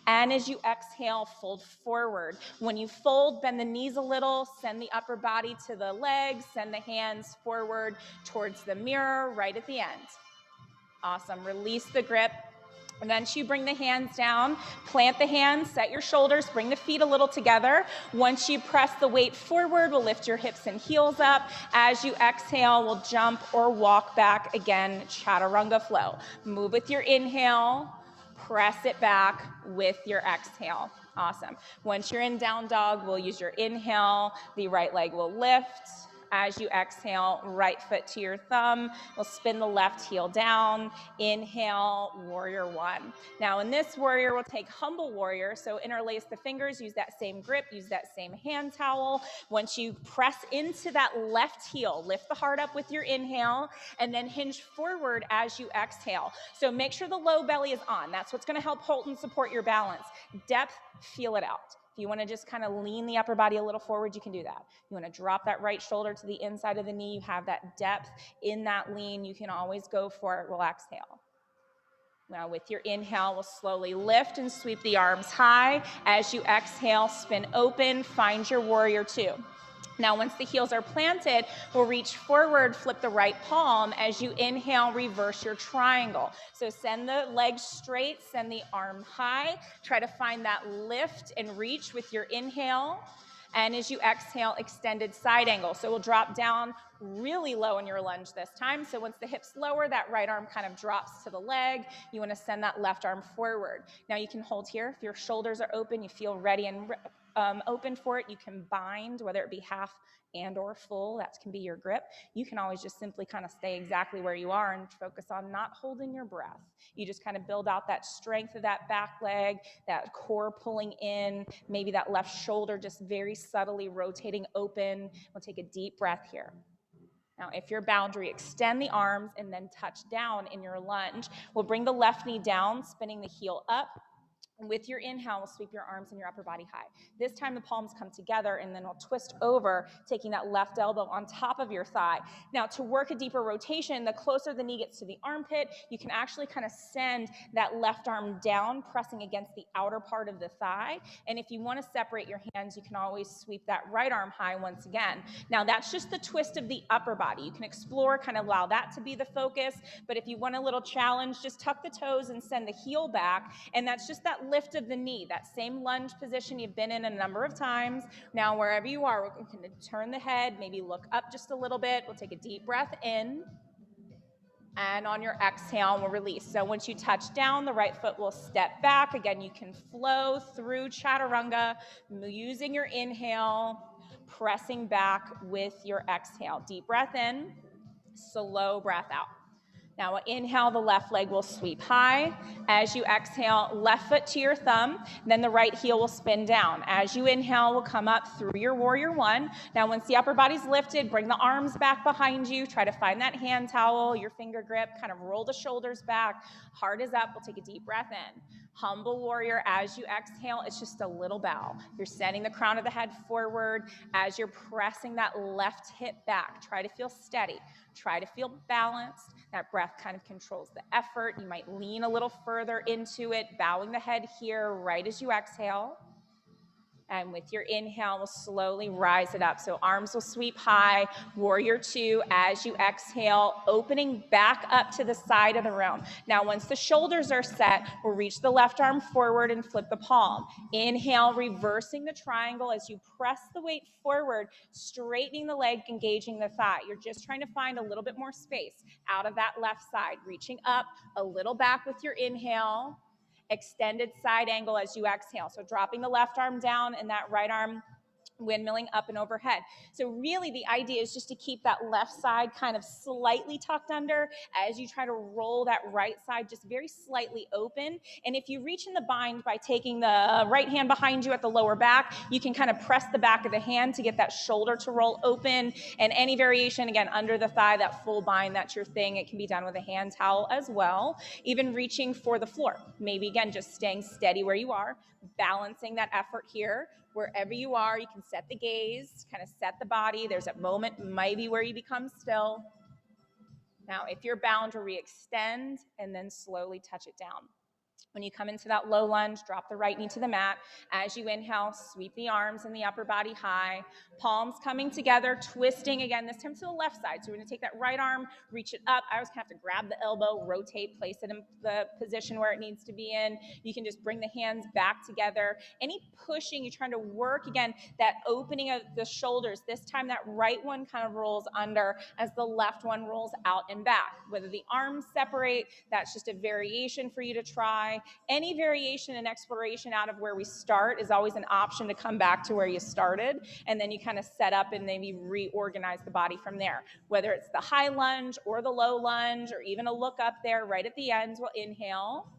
And as you exhale, fold forward. When you fold, bend the knees a little, send the upper body to the legs, send the hands forward towards the mirror right at the end. Awesome. Release the grip. And then you bring the hands down, plant the hands, set your shoulders, bring the feet a little together. Once you press the weight forward, we'll lift your hips and heels up. As you exhale, we'll jump or walk back again, chaturanga flow. Move with your inhale. Press it back with your exhale. Awesome. Once you're in down dog, we'll use your inhale. The right leg will lift. As you exhale, right foot to your thumb. We'll spin the left heel down. Inhale, warrior one. Now in this warrior, we'll take humble warrior. So interlace the fingers, use that same grip, use that same hand towel. Once you press into that left heel, lift the heart up with your inhale, and then hinge forward as you exhale. So make sure the low belly is on. That's what's going to help hold and support your balance. Depth, feel it out. If you want to just kind of lean the upper body a little forward, you can do that. You want to drop that right shoulder to the inside of the knee. You have that depth in that lean. You can always go for it. We'll exhale. Now with your inhale, we'll slowly lift and sweep the arms high. As you exhale, spin open, find your warrior two. Now, once the heels are planted, we'll reach forward, flip the right palm. As you inhale, reverse your triangle. So send the legs straight, send the arm high. Try to find that lift and reach with your inhale. And as you exhale, extended side angle. So we'll drop down really low in your lunge this time. So once the hips lower, that right arm kind of drops to the leg. You want to send that left arm forward. Now you can hold here. If your shoulders are open, you feel ready and open for it, you can bind, whether it be half and or full, that can be your grip. You can always just simply kind of stay exactly where you are and focus on not holding your breath. You just kind of build out that strength of that back leg, that core pulling in, maybe that left shoulder just very subtly rotating open. We'll take a deep breath here. Now, if your boundary, extend the arms and then touch down in your lunge. We'll bring the left knee down, spinning the heel up. With your inhale, we'll sweep your arms and your upper body high. This time the palms come together, and then we'll twist over, taking that left elbow on top of your thigh. Now, to work a deeper rotation, the closer the knee gets to the armpit, you can actually kind of send that left arm down, pressing against the outer part of the thigh. And if you want to separate your hands, you can always sweep that right arm high once again. Now, that's just the twist of the upper body. You can explore, kind of allow that to be the focus. But if you want a little challenge, just tuck the toes and send the heel back. And that's just that lift of the knee, that same lunge position you've been in a number of times. Now, wherever you are, we're going to turn the head, maybe look up just a little bit. We'll take a deep breath in. And on your exhale, we'll release. So once you touch down, the right foot will step back. Again, you can flow through chaturanga using your inhale, pressing back with your exhale. Deep breath in, slow breath out. Now inhale, the left leg will sweep high. As you exhale, left foot to your thumb, then the right heel will spin down. As you inhale, we'll come up through your warrior one. Now once the upper body's lifted, bring the arms back behind you. Try to find that hand towel, your finger grip, kind of roll the shoulders back. Heart is up. We'll take a deep breath in. Humble warrior, as you exhale, it's just a little bow. You're sending the crown of the head forward as you're pressing that left hip back. Try to feel steady. Try to feel balanced. That breath kind of controls the effort. You might lean a little further into it, bowing the head here right as you exhale. And with your inhale, we'll slowly rise it up. So arms will sweep high, warrior two, as you exhale, opening back up to the side of the room. Now, once the shoulders are set, we'll reach the left arm forward and flip the palm. Inhale, reversing the triangle as you press the weight forward, straightening the leg, engaging the thigh. You're just trying to find a little bit more space out of that left side, reaching up a little back with your inhale. Extended side angle as you exhale. So dropping the left arm down and that right arm windmilling up and overhead. So really the idea is just to keep that left side kind of slightly tucked under as you try to roll that right side just very slightly open. And if you reach in the bind by taking the right hand behind you at the lower back, you can kind of press the back of the hand to get that shoulder to roll open. And any variation, again, under the thigh, that full bind, that's your thing. It can be done with a hand towel as well. Even reaching for the floor. Maybe, again, just staying steady where you are, balancing that effort here. Wherever you are, you can set the gaze, kind of set the body. There's a moment maybe where you become still. Now, if you're bound to re-extend and then slowly touch it down. When you come into that low lunge, drop the right knee to the mat. As you inhale, sweep the arms and the upper body high. Palms coming together, twisting again, this time to the left side. So we're gonna take that right arm, reach it up. I always kind of have to grab the elbow, rotate, place it in the position where it needs to be in. You can just bring the hands back together. Any pushing, you're trying to work, again, that opening of the shoulders. This time that right one kind of rolls under as the left one rolls out and back. Whether the arms separate, that's just a variation for you to try. Any variation and exploration out of where we start is always an option to come back to where you started, and then you kind of set up and maybe reorganize the body from there. Whether it's the high lunge or the low lunge or even a look up there right at the end, we'll inhale.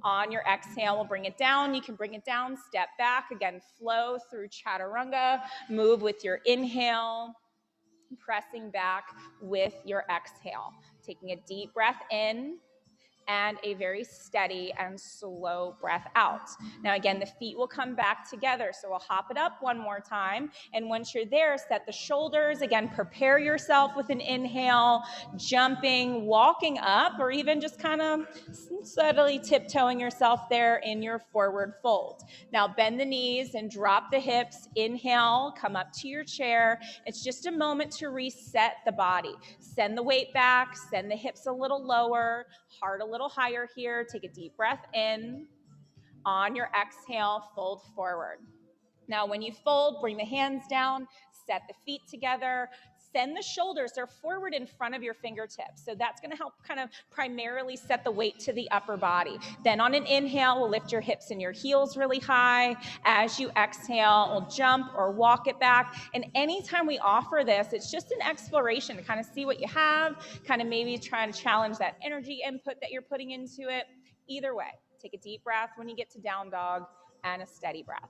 On your exhale, we'll bring it down. You can bring it down, step back, again, flow through chaturanga, move with your inhale, pressing back with your exhale. Taking a deep breath in, and a very steady and slow breath out. Now again, the feet will come back together. So we'll hop it up one more time. And once you're there, set the shoulders. Again, prepare yourself with an inhale, jumping, walking up, or even just kind of subtly tiptoeing yourself there in your forward fold. Now bend the knees and drop the hips. Inhale, come up to your chair. It's just a moment to reset the body. Send the weight back, send the hips a little lower, heart a little higher here. Take a deep breath in. On your exhale, fold forward. Now, when you fold, bring the hands down, set the feet together, send the shoulders, they're forward in front of your fingertips. So that's gonna help kind of primarily set the weight to the upper body. Then on an inhale, we'll lift your hips and your heels really high. As you exhale, we'll jump or walk it back. And anytime we offer this, it's just an exploration to kind of see what you have, kind of maybe try to challenge that energy input that you're putting into it. Either way, take a deep breath when you get to down dog and a steady breath.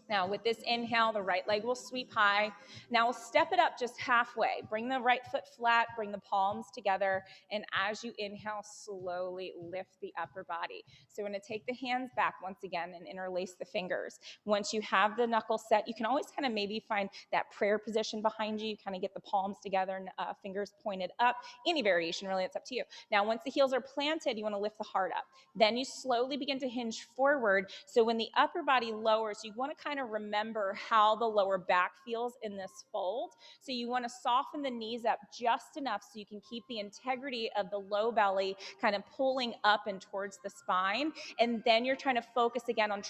Now with this inhale, the right leg will sweep high. Now we'll step it up just halfway. Bring the right foot flat, bring the palms together, and as you inhale, slowly lift the upper body. So we're gonna take the hands back once again and interlace the fingers. Once you have the knuckles set, you can always kind of maybe find that prayer position behind you, kind of get the palms together and fingers pointed up. Any variation, really, it's up to you. Now once the heels are planted, you wanna lift the heart up. Then you slowly begin to hinge forward. So when the upper body lowers, you wanna kind of remember how the lower back feels in this fold. So you want to soften the knees up just enough so you can keep the integrity of the low belly kind of pulling up and towards the spine. And then you're trying to focus again on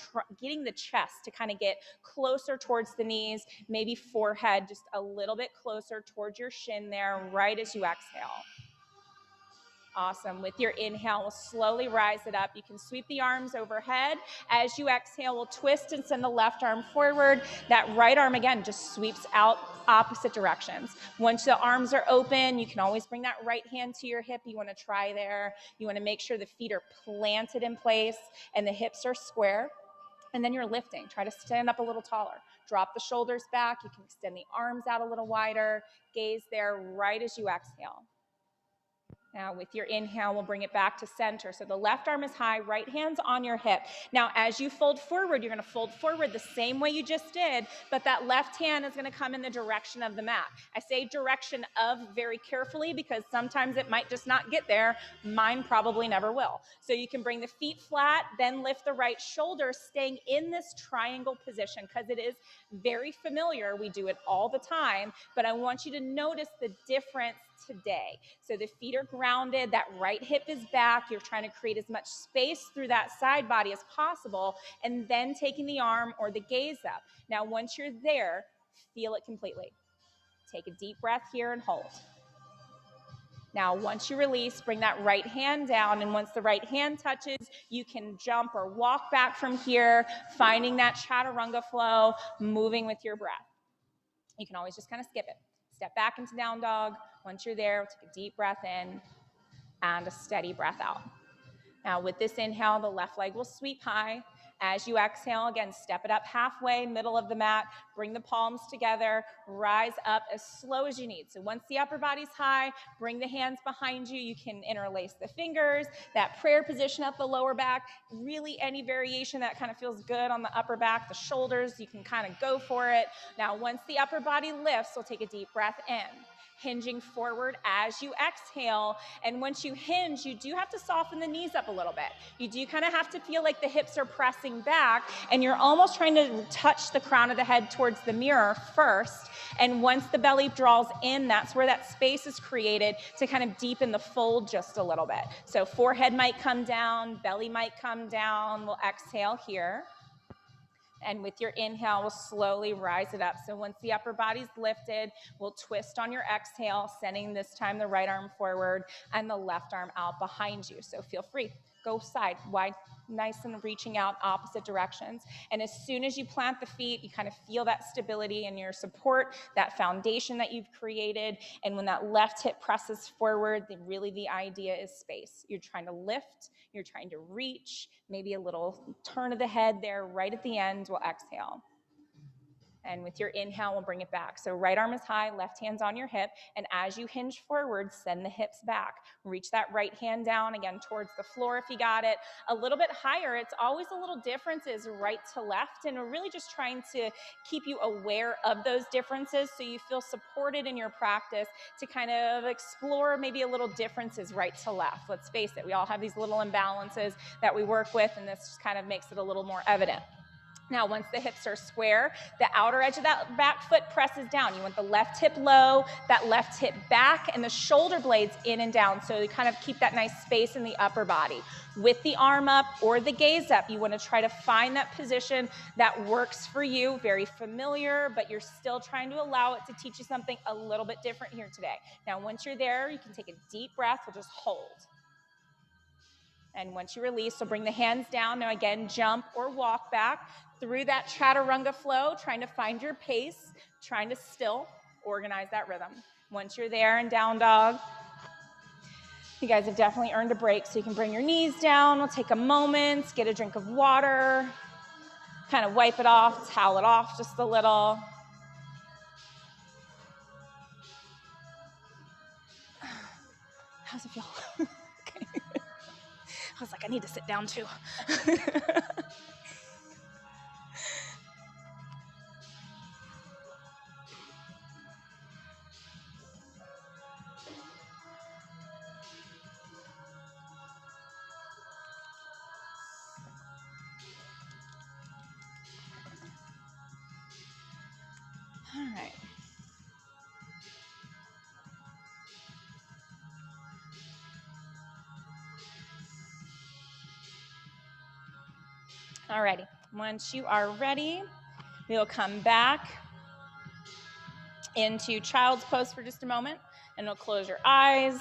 getting the chest to kind of get closer towards the knees, maybe forehead just a little bit closer towards your shin there right as you exhale. Awesome. With your inhale, we'll slowly rise it up. You can sweep the arms overhead. As you exhale, we'll twist and send the left arm forward. That right arm, again, just sweeps out opposite directions. Once the arms are open, you can always bring that right hand to your hip. You want to try there. You want to make sure the feet are planted in place and the hips are square. And then you're lifting. Try to stand up a little taller. Drop the shoulders back. You can extend the arms out a little wider. Gaze there right as you exhale. Now with your inhale, we'll bring it back to center. So the left arm is high, right hand's on your hip. Now as you fold forward, you're gonna fold forward the same way you just did, but that left hand is gonna come in the direction of the mat. I say direction of very carefully because sometimes it might just not get there. Mine probably never will. So you can bring the feet flat, then lift the right shoulder, staying in this triangle position because it is very familiar. We do it all the time, but I want you to notice the difference today. So the feet are grounded, that right hip is back. You're trying to create as much space through that side body as possible, and then taking the arm or the gaze up. Now, once you're there, feel it completely. Take a deep breath here and hold. Now, once you release, bring that right hand down, and once the right hand touches, you can jump or walk back from here, finding that chaturanga flow, moving with your breath. You can always just kind of skip it. Step back into down dog. Once you're there, take a deep breath in and a steady breath out. Now with this inhale, the left leg will sweep high. As you exhale, again, step it up halfway, middle of the mat, bring the palms together, rise up as slow as you need. So once the upper body's high, bring the hands behind you. You can interlace the fingers, that prayer position up the lower back, really any variation that kind of feels good on the upper back, the shoulders, you can kind of go for it. Now, once the upper body lifts, we'll take a deep breath in. Hinging forward as you exhale. And once you hinge, you do have to soften the knees up a little bit. You do kind of have to feel like the hips are pressing back and you're almost trying to touch the crown of the head towards the mirror first. And once the belly draws in, that's where that space is created to kind of deepen the fold just a little bit. So forehead might come down, belly might come down. We'll exhale here. And with your inhale, we'll slowly rise it up. So once the upper body's lifted, we'll twist on your exhale, sending this time the right arm forward and the left arm out behind you. So feel free, go side, wide, nice and reaching out opposite directions. And as soon as you plant the feet, you kind of feel that stability in your support, that foundation that you've created. And when that left hip presses forward, really the idea is space. You're trying to lift, you're trying to reach, maybe a little turn of the head there right at the end. We'll exhale. And with your inhale, we'll bring it back. So right arm is high, left hand's on your hip. And as you hinge forward, send the hips back. Reach that right hand down, again, towards the floor if you got it. A little bit higher. It's always a little differences right to left. And we're really just trying to keep you aware of those differences so you feel supported in your practice to kind of explore maybe a little differences right to left. Let's face it, we all have these little imbalances that we work with, and this just kind of makes it a little more evident. Now, once the hips are square, the outer edge of that back foot presses down. You want the left hip low, that left hip back, and the shoulder blades in and down. So you kind of keep that nice space in the upper body. With the arm up or the gaze up, you want to try to find that position that works for you. Very familiar, but you're still trying to allow it to teach you something a little bit different here today. Now, once you're there, you can take a deep breath. We'll just hold. And once you release, so bring the hands down. Now again, jump or walk back through that chaturanga flow, trying to find your pace, trying to still organize that rhythm. Once you're there in down dog, you guys have definitely earned a break, so you can bring your knees down. We'll take a moment, get a drink of water, kind of wipe it off, towel it off just a little. How's it feel? Okay. I was like, I need to sit down too. All right. Alrighty, once you are ready, we'll come back into child's pose for just a moment, and we'll close your eyes.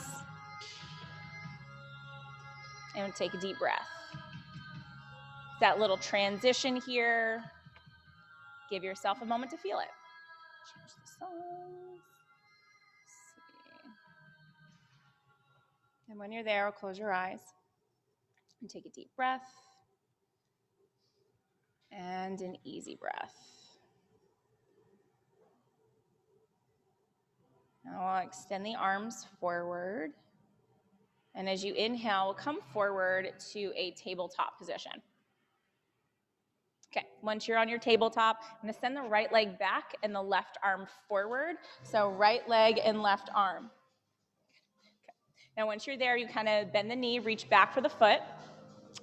And take a deep breath. That little transition here. Give yourself a moment to feel it. Change the songs. See. And when you're there, close your eyes and take a deep breath and an easy breath. Now I'll extend the arms forward. And as you inhale, come forward to a tabletop position. Okay, once you're on your tabletop, I'm going to send the right leg back and the left arm forward. So right leg and left arm. Okay. Now once you're there, you kind of bend the knee, reach back for the foot.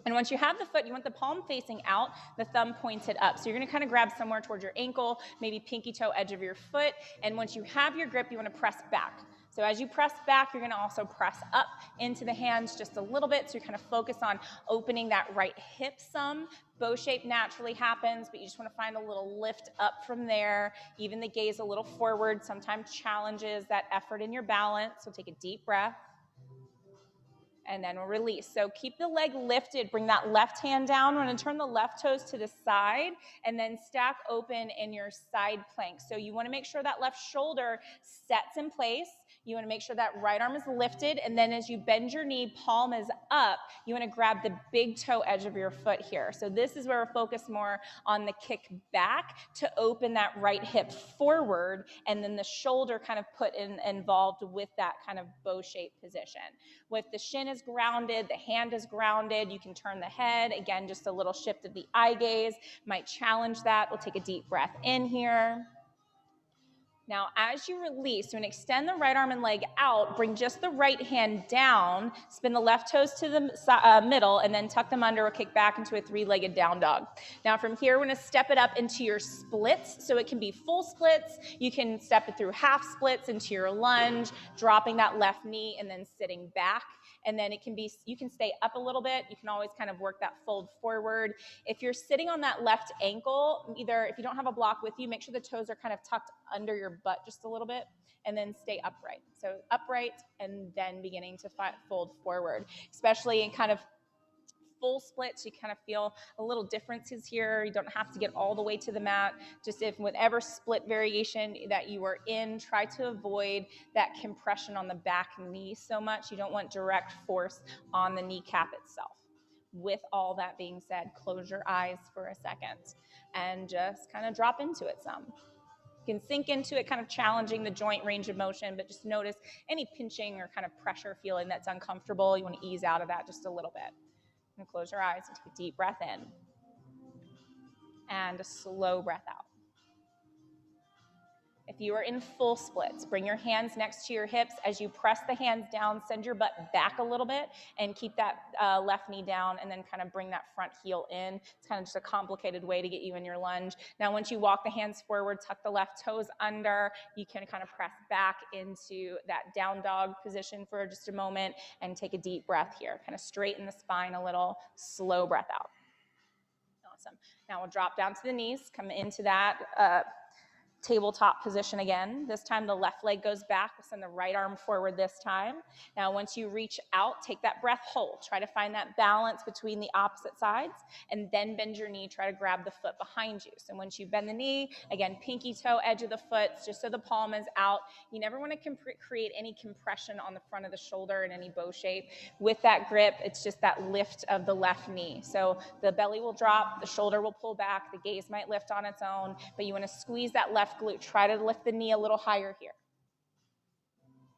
And once you have the foot, you want the palm facing out, the thumb pointed up. So you're going to kind of grab somewhere towards your ankle, maybe pinky toe edge of your foot. And once you have your grip, you want to press back. So as you press back, you're going to also press up into the hands just a little bit. So you kind of focus on opening that right hip some. Bow shape naturally happens, but you just want to find a little lift up from there. Even the gaze a little forward sometimes challenges that effort in your balance. So take a deep breath. And then we'll release. So keep the leg lifted. Bring that left hand down. We're going to turn the left toes to the side and then stack open in your side plank. So you want to make sure that left shoulder sets in place. You want to make sure that right arm is lifted. And then as you bend your knee, palm is up. You want to grab the big toe edge of your foot here. So this is where we're focused more on the kick back to open that right hip forward. And then the shoulder kind of involved with that kind of bow shape position. With the shin is grounded, the hand is grounded, you can turn the head. Again, just a little shift of the eye gaze might challenge that. We'll take a deep breath in here. Now, as you release, you want to extend the right arm and leg out, bring just the right hand down, spin the left toes to the middle, and then tuck them under or kick back into a three-legged down dog. Now, from here, we're going to step it up into your splits, so it can be full splits. You can step it through half splits into your lunge, dropping that left knee and then sitting back. And then it can be, you can stay up a little bit. You can always kind of work that fold forward. If you're sitting on that left ankle, either if you don't have a block with you, make sure the toes are kind of tucked under your butt just a little bit, and then stay upright. So upright and then beginning to fold forward, especially in kind of full splits. You kind of feel a little differences here. You don't have to get all the way to the mat. Just if whatever split variation that you are in, try to avoid that compression on the back knee so much. You don't want direct force on the kneecap itself. With all that being said, close your eyes for a second and just kind of drop into it some. You can sink into it, kind of challenging the joint range of motion, but just notice any pinching or kind of pressure feeling that's uncomfortable. You want to ease out of that just a little bit. And close your eyes and take a deep breath in and a slow breath out. If you are in full splits, bring your hands next to your hips. As you press the hands down, send your butt back a little bit and keep that left knee down, and then kind of bring that front heel in. It's kind of just a complicated way to get you in your lunge. Now, once you walk the hands forward, tuck the left toes under, you can kind of press back into that down dog position for just a moment and take a deep breath here. Kind of straighten the spine a little, slow breath out. Awesome. Now we'll drop down to the knees, come into that tabletop position again. This time the left leg goes back. We'll send the right arm forward this time. Now once you reach out, take that breath, hold. Try to find that balance between the opposite sides, and then bend your knee. Try to grab the foot behind you. So once you bend the knee, again, pinky toe edge of the foot, just so the palm is out. You never want to create any compression on the front of the shoulder in any bow shape. With that grip, it's just that lift of the left knee. So the belly will drop, the shoulder will pull back, the gaze might lift on its own, but you want to squeeze that left glute. Try to lift the knee a little higher here.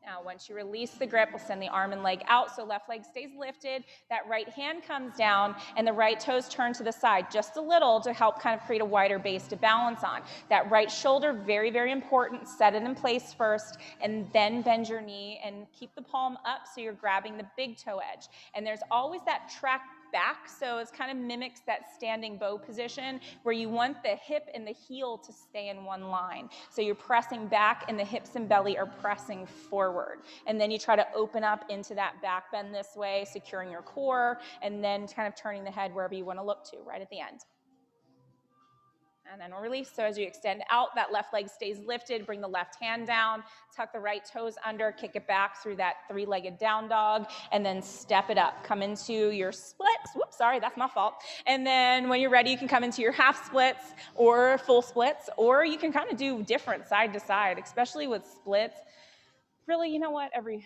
Now, once you release the grip, we'll send the arm and leg out so left leg stays lifted. That right hand comes down and the right toes turn to the side just a little to help kind of create a wider base to balance on. That right shoulder, very, very important. Set it in place first and then bend your knee and keep the palm up so you're grabbing the big toe edge. And there's always that track back, so it kind of mimics that standing bow position where you want the hip and the heel to stay in one line. So you're pressing back and the hips and belly are pressing forward. And then you try to open up into that back bend this way, securing your core, and then kind of turning the head wherever you want to look to, right at the end. And then we'll release. So as you extend out, that left leg stays lifted. Bring the left hand down, tuck the right toes under, kick it back through that three-legged down dog, and then step it up. Come into your splits. Whoops, sorry, that's my fault. And then when you're ready, you can come into your half splits or full splits, or you can kind of do different side to side, especially with splits. Really, you know what? Every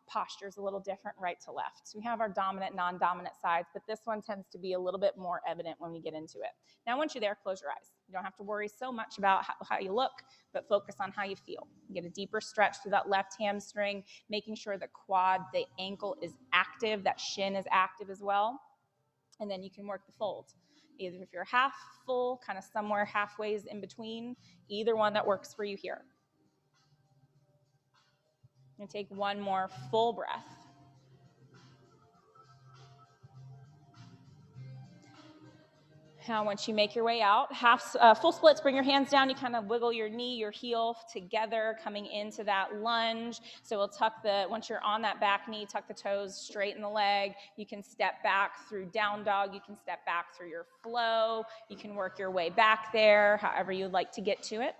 posture is a little different right to left. So we have our dominant, non-dominant sides, but this one tends to be a little bit more evident when we get into it. Now, once you're there, close your eyes. You don't have to worry so much about how you look, but focus on how you feel. You get a deeper stretch through that left hamstring, making sure the quad, the ankle is active, that shin is active as well. And then you can work the fold. Either if you're half full, kind of somewhere halfway in between, either one that works for you here. And take one more full breath. Now, once you make your way out, full splits, bring your hands down. You kind of wiggle your knee, your heel together, coming into that lunge. So we'll tuck once you're on that back knee, tuck the toes, straighten the leg. You can step back through down dog. You can step back through your flow. You can work your way back there, however you'd like to get to it.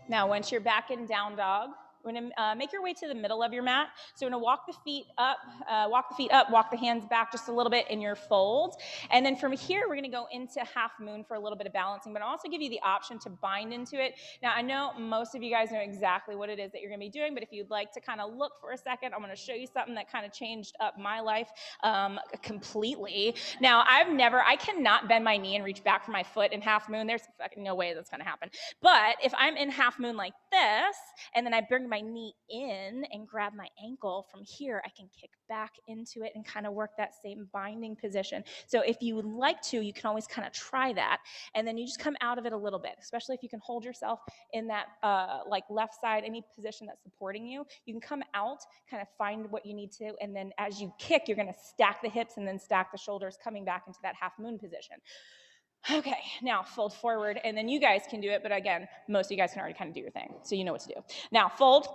Now, once you're back in down dog, we're going to make your way to the middle of your mat. So we're going to walk the feet up, walk the hands back just a little bit in your fold. And then from here, we're going to go into half moon for a little bit of balancing, but I'll also give you the option to bind into it. Now, I know most of you guys know exactly what it is that you're going to be doing, but if you'd like to kind of look for a second, I'm going to show you something that kind of changed up my life completely. Now, I cannot bend my knee and reach back for my foot in half moon. There's fucking no way that's going to happen. But if I'm in half moon like this, and then I bring my knee in and grab my ankle from here, I can kick back into it and kind of work that same binding position. So if you would like to, you can always kind of try that. And then you just come out of it a little bit, especially if you can hold yourself in that like left side, any position that's supporting you. You can come out, kind of find what you need to, and then as you kick, you're going to stack the hips and then stack the shoulders, coming back into that half moon position. Okay, now fold forward, and then you guys can do it, but again, most of you guys can already kind of do your thing, so you know what to do. Now fold,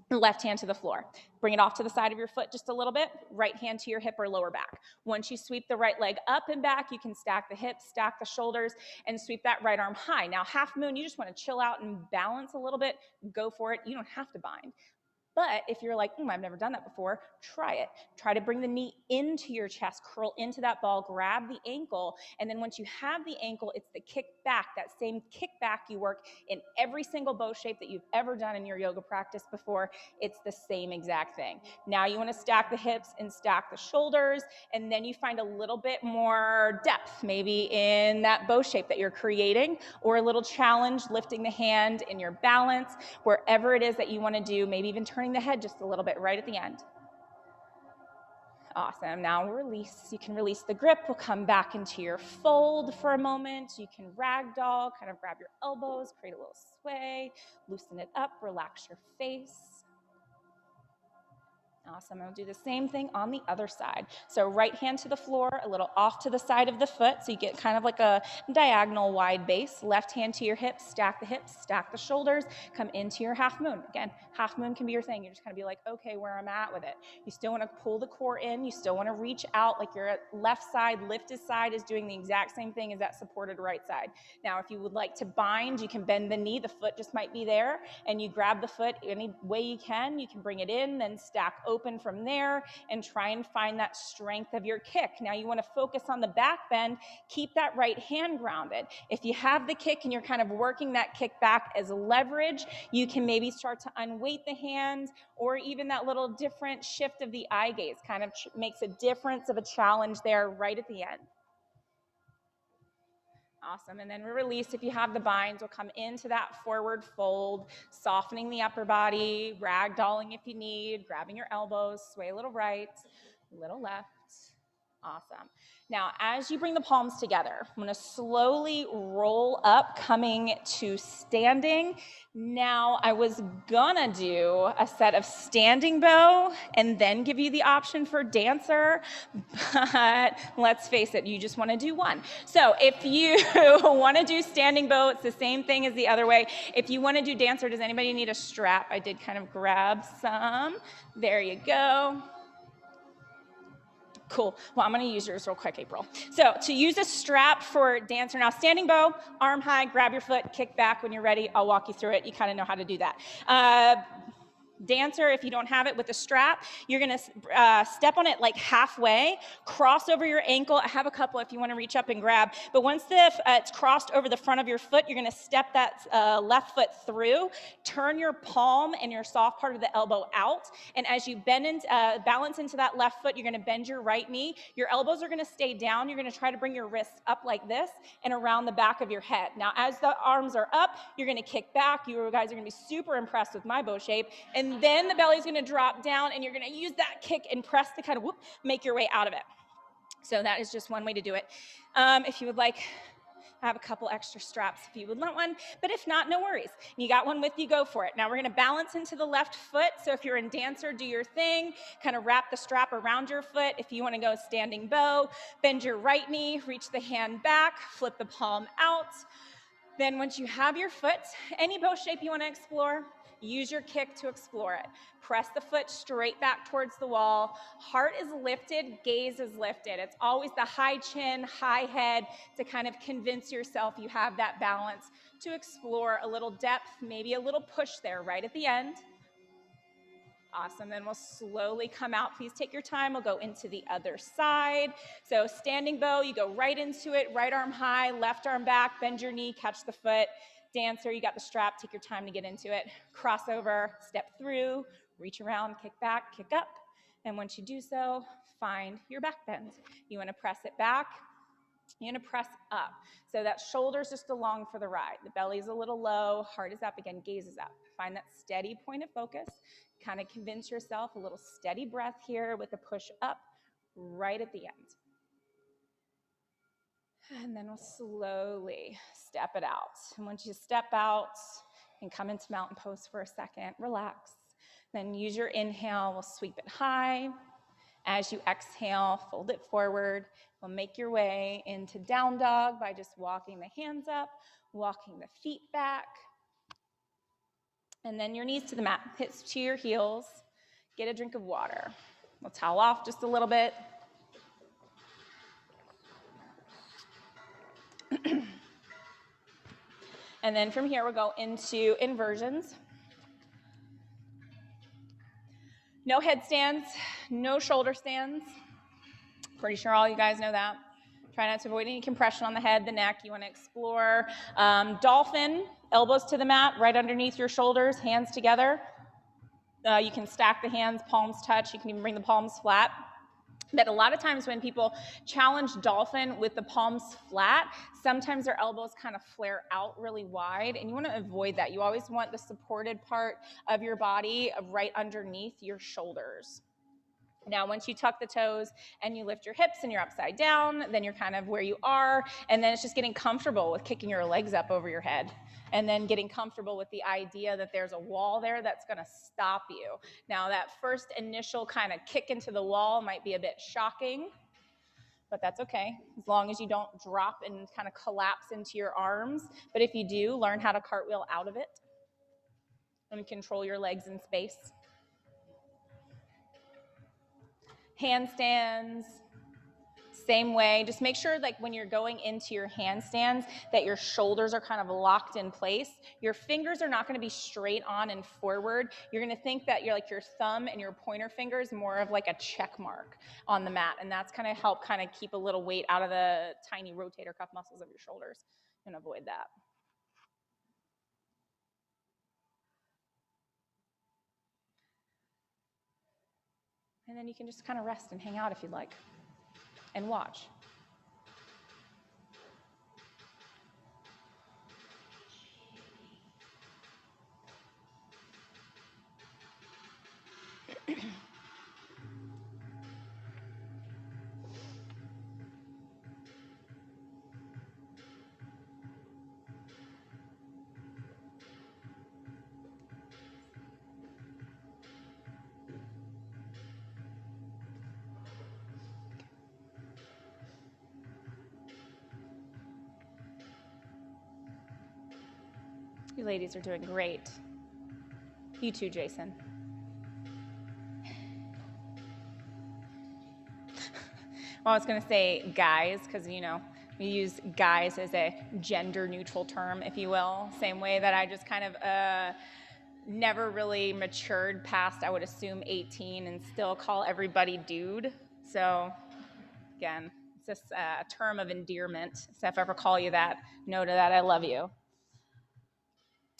left hand to the floor. Bring it off to the side of your foot just a little bit, right hand to your hip or lower back. Once you sweep the right leg up and back, you can stack the hips, stack the shoulders, and sweep that right arm high. Now half moon, you just want to chill out and balance a little bit, go for it. You don't have to bind. But if you're like, I've never done that before, try it. Try to bring the knee into your chest, curl into that ball, grab the ankle, and then once you have the ankle, it's the kick back, that same kick back you work in every single bow shape that you've ever done in your yoga practice before. It's the same exact thing. Now you want to stack the hips and stack the shoulders, and then you find a little bit more depth, maybe in that bow shape that you're creating, or a little challenge lifting the hand in your balance, wherever it is that you want to do, maybe even turning the head just a little bit right at the end. Awesome. Now release. You can release the grip. We'll come back into your fold for a moment. You can ragdoll, kind of grab your elbows, create a little sway, loosen it up, relax your face. Awesome. I'll do the same thing on the other side. So right hand to the floor, a little off to the side of the foot, so you get kind of like a diagonal wide base. Left hand to your hips, stack the shoulders, come into your half moon. Again, half moon can be your thing. You're just going to be like, okay, where I'm at with it. You still want to pull the core in. You still want to reach out like your left side, lifted side is doing the exact same thing as that supported right side. Now, if you would like to bind, you can bend the knee. The foot just might be there, and you grab the foot any way you can. You can bring it in, then stack open from there and try and find that strength of your kick. Now you want to focus on the back bend, keep that right hand grounded. If you have the kick and you're kind of working that kick back as leverage, you can maybe start to unweight the hands, or even that little different shift of the eye gaze kind of makes a difference of a challenge there right at the end. Awesome. And then we release. If you have the binds, we'll come into that forward fold, softening the upper body, ragdolling if you need, grabbing your elbows, sway a little right, a little left. Awesome. Now, as you bring the palms together, I'm going to slowly roll up, coming to standing. Now, I was gonna do a set of standing bow and then give you the option for dancer, but let's face it, you just want to do one. So if you want to do standing bow, it's the same thing as the other way. If you want to do dancer, does anybody need a strap? I did kind of grab some. There you go. Cool. Well, I'm going to use yours real quick, April. So to use a strap for dancer, now standing bow, arm high, grab your foot, kick back when you're ready. I'll walk you through it. You kind of know how to do that. Dancer, if you don't have it with a strap, you're going to step on it like halfway, cross over your ankle. I have a couple if you want to reach up and grab. But once it's crossed over the front of your foot, you're going to step that left foot through, turn your palm and your soft part of the elbow out. And as you balance into that left foot, you're going to bend your right knee. Your elbows are going to stay down. You're going to try to bring your wrists up like this and around the back of your head. Now, as the arms are up, you're going to kick back. You guys are going to be super impressed with my bow shape. And then the belly's going to drop down, and you're going to use that kick and press to kind of make your way out of it. So that is just one way to do it. If you would like, I have a couple extra straps if you would want one, but if not, no worries. You got one with you, go for it. Now we're going to balance into the left foot. So if you're in dancer, do your thing. Kind of wrap the strap around your foot. If you want to go standing bow, bend your right knee, reach the hand back, flip the palm out. Then once you have your foot, any bow shape you want to explore, use your kick to explore it. Press the foot straight back towards the wall. Heart is lifted, gaze is lifted. It's always the high chin, high head to kind of convince yourself you have that balance to explore a little depth, maybe a little push there right at the end. Awesome, then we'll slowly come out. Please take your time. We'll go into the other side. So standing bow, you go right into it, right arm high, left arm back, bend your knee, catch the foot. Dancer, you got the strap, take your time to get into it. Crossover, step through, reach around, kick back, kick up. And once you do so, find your back bend. You wanna press it back, you're gonna press up. So that shoulder's just along for the ride. The belly's a little low, heart is up, again, gaze is up. Find that steady point of focus. Kind of convince yourself, a little steady breath here with a push up right at the end. And then we'll slowly step it out. And once you step out and come into mountain pose for a second, relax. Then use your inhale, we'll sweep it high. As you exhale, fold it forward. We'll make your way into down dog by just walking the hands up, walking the feet back. And then your knees to the mat, hips to your heels. Get a drink of water. We'll towel off just a little bit. And then from here, we'll go into inversions. No headstands, no shoulder stands. Pretty sure all you guys know that. Try not to avoid any compression on the head, the neck. You want to explore dolphin, elbows to the mat, right underneath your shoulders, hands together. You can stack the hands, palms touch. You can even bring the palms flat. But a lot of times when people challenge dolphin with the palms flat, sometimes their elbows kind of flare out really wide, and you want to avoid that. You always want the supported part of your body right underneath your shoulders. Now, once you tuck the toes and you lift your hips and you're upside down, then you're kind of where you are, and then it's just getting comfortable with kicking your legs up over your head, and then getting comfortable with the idea that there's a wall there that's going to stop you. Now, that first initial kind of kick into the wall might be a bit shocking, but that's okay, as long as you don't drop and kind of collapse into your arms. But if you do, learn how to cartwheel out of it and control your legs in space. Handstands, same way. Just make sure, like, when you're going into your handstands, that your shoulders are kind of locked in place. Your fingers are not going to be straight on and forward. You're going to think that your thumb and your pointer fingers more of like a check mark on the mat, and that's going to help kind of keep a little weight out of the tiny rotator cuff muscles of your shoulders and avoid that. And then you can just kind of rest and hang out if you'd like, and watch. You ladies are doing great. You too, Jason. Well, I was going to say guys, because, you know, we use guys as a gender neutral term, if you will. Same way that I just kind of never really matured past, I would assume, 18 and still call everybody dude. So again, it's just a term of endearment. So if I ever call you that, know that I love you,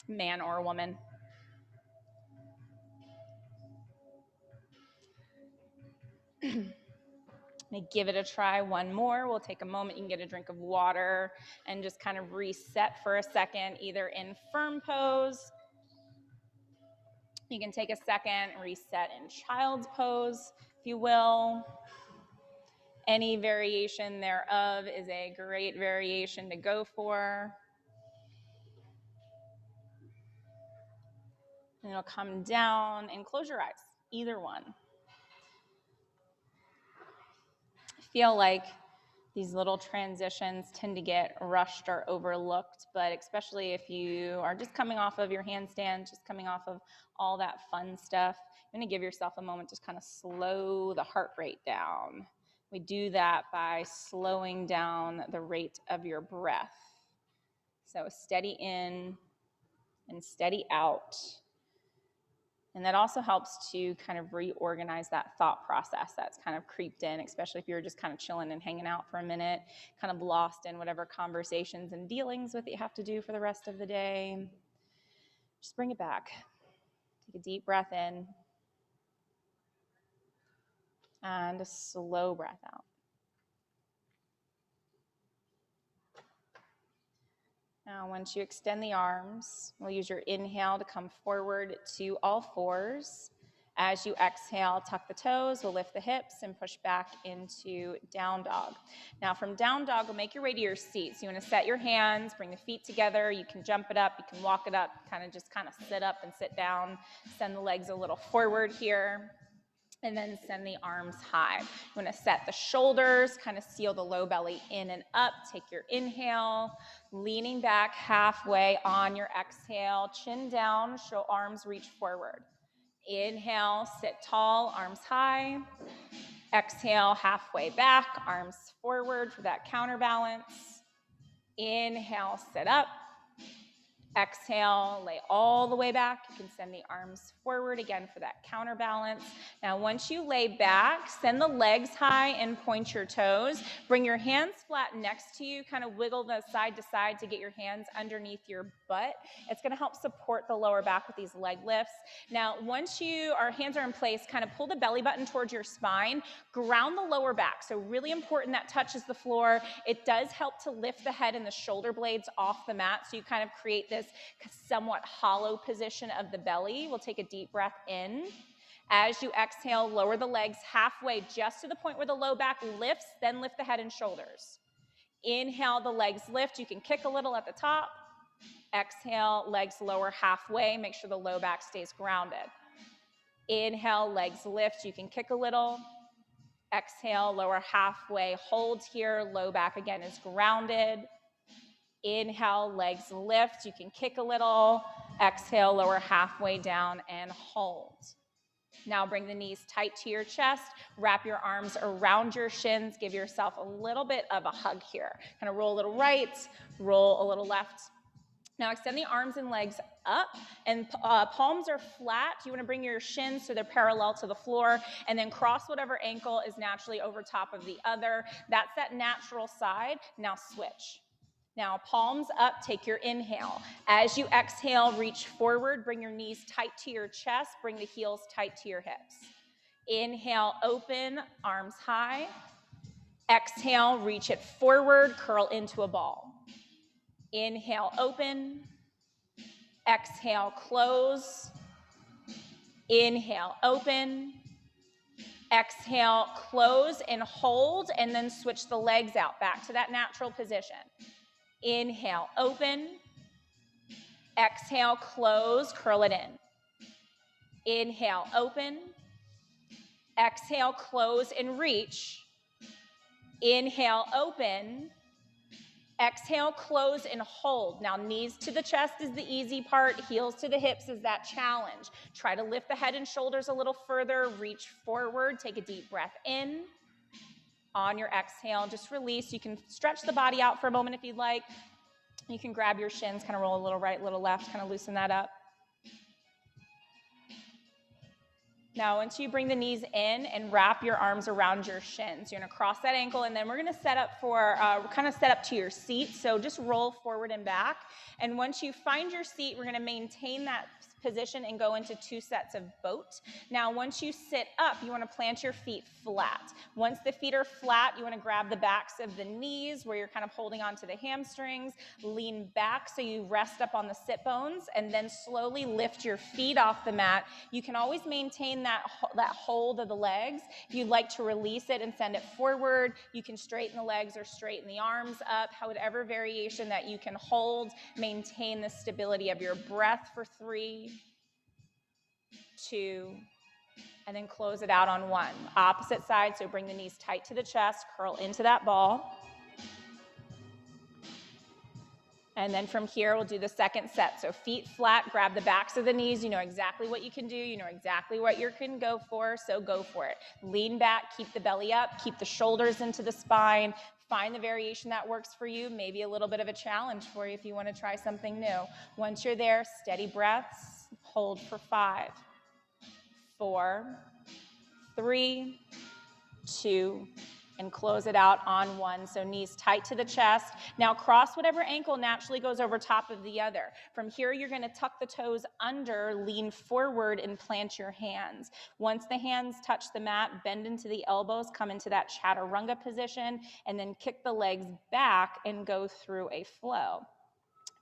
man or woman. Give it a try one more. We'll take a moment. You can get a drink of water and just kind of reset for a second, either in firm pose. You can take a second and reset in child's pose, if you will. Any variation thereof is a great variation to go for. And it'll come down and close your eyes, either one. I feel like these little transitions tend to get rushed or overlooked, but especially if you are just coming off of your handstand, just coming off of all that fun stuff, you're gonna give yourself a moment to just kind of slow the heart rate down. We do that by slowing down the rate of your breath. So steady in and steady out. And that also helps to kind of reorganize that thought process that's kind of creeped in, especially if you're just kind of chilling and hanging out for a minute, kind of lost in whatever conversations and dealings with you have to do for the rest of the day. Just bring it back. Take a deep breath in and a slow breath out. Now, once you extend the arms, we'll use your inhale to come forward to all fours. As you exhale, tuck the toes, we'll lift the hips and push back into down dog. Now from down dog, we'll make your way to your seat. So you want to set your hands, bring the feet together. You can jump it up, you can walk it up, kind of sit up and sit down. Send the legs a little forward here. And then send the arms high. You want to set the shoulders, kind of seal the low belly in and up. Take your inhale, leaning back halfway on your exhale, chin down, show arms reach forward. Inhale, sit tall, arms high. Exhale, halfway back, arms forward for that counterbalance. Inhale, sit up. Exhale, lay all the way back. You can send the arms forward again for that counterbalance. Now, once you lay back, send the legs high and point your toes. Bring your hands flat next to you. Kind of wiggle them side to side to get your hands underneath your butt. It's going to help support the lower back with these leg lifts. Now, once our hands are in place, kind of pull the belly button towards your spine. Ground the lower back. So really important that touches the floor. It does help to lift the head and the shoulder blades off the mat. So you kind of create this somewhat hollow position of the belly. We'll take a deep breath in. As you exhale, lower the legs halfway just to the point where the low back lifts, then lift the head and shoulders. Inhale, the legs lift. You can kick a little at the top. Exhale, legs lower halfway. Make sure the low back stays grounded. Inhale, legs lift. You can kick a little. Exhale, lower halfway. Hold here. Low back again is grounded. Inhale, legs lift. You can kick a little. Exhale, lower halfway down and hold. Now bring the knees tight to your chest. Wrap your arms around your shins. Give yourself a little bit of a hug here. Kind of roll a little right, roll a little left. Now extend the arms and legs up, and palms are flat. You want to bring your shins so they're parallel to the floor, and then cross whatever ankle is naturally over top of the other. That's that natural side. Now switch. Now, palms up, take your inhale. As you exhale, reach forward, bring your knees tight to your chest, bring the heels tight to your hips. Inhale, open, arms high. Exhale, reach it forward, curl into a ball. Inhale, open. Exhale, close. Inhale, open. Exhale, close and hold, and then switch the legs out back to that natural position. Inhale, open. Exhale, close, curl it in. Inhale, open. Exhale, close and reach. Inhale, open. Exhale, close and hold. Now, knees to the chest is the easy part. Heels to the hips is that challenge. Try to lift the head and shoulders a little further. Reach forward. Take a deep breath in. On your exhale, just release. You can stretch the body out for a moment if you'd like. You can grab your shins, kind of roll a little right, a little left, kind of loosen that up. Now, once you bring the knees in and wrap your arms around your shins, you're gonna cross that ankle, and then we're gonna set up for, kind of set up to your seat. So just roll forward and back. And once you find your seat, we're gonna maintain that position and go into 2 sets of boat. Now, once you sit up, you wanna plant your feet flat. Once the feet are flat, you wanna grab the backs of the knees where you're kind of holding onto the hamstrings, lean back so you rest up on the sit bones, and then slowly lift your feet off the mat. You can always maintain that hold of the legs. If you'd like to release it and send it forward, you can straighten the legs or straighten the arms up, whatever variation that you can hold. Maintain the stability of your breath for 3, 2, and then close it out on 1. Opposite side, so bring the knees tight to the chest, curl into that ball. And then from here, we'll do the second set. So feet flat, grab the backs of the knees. You know exactly what you can do. You know exactly what you can go for, so go for it. Lean back, keep the belly up, keep the shoulders into the spine. Find the variation that works for you. Maybe a little bit of a challenge for you if you want to try something new. Once you're there, steady breaths. Hold for 5, 4, 3, 2, and close it out on 1. So knees tight to the chest. Now cross whatever ankle naturally goes over top of the other. From here, you're going to tuck the toes under, lean forward, and plant your hands. Once the hands touch the mat, bend into the elbows, come into that chaturanga position, and then kick the legs back and go through a flow.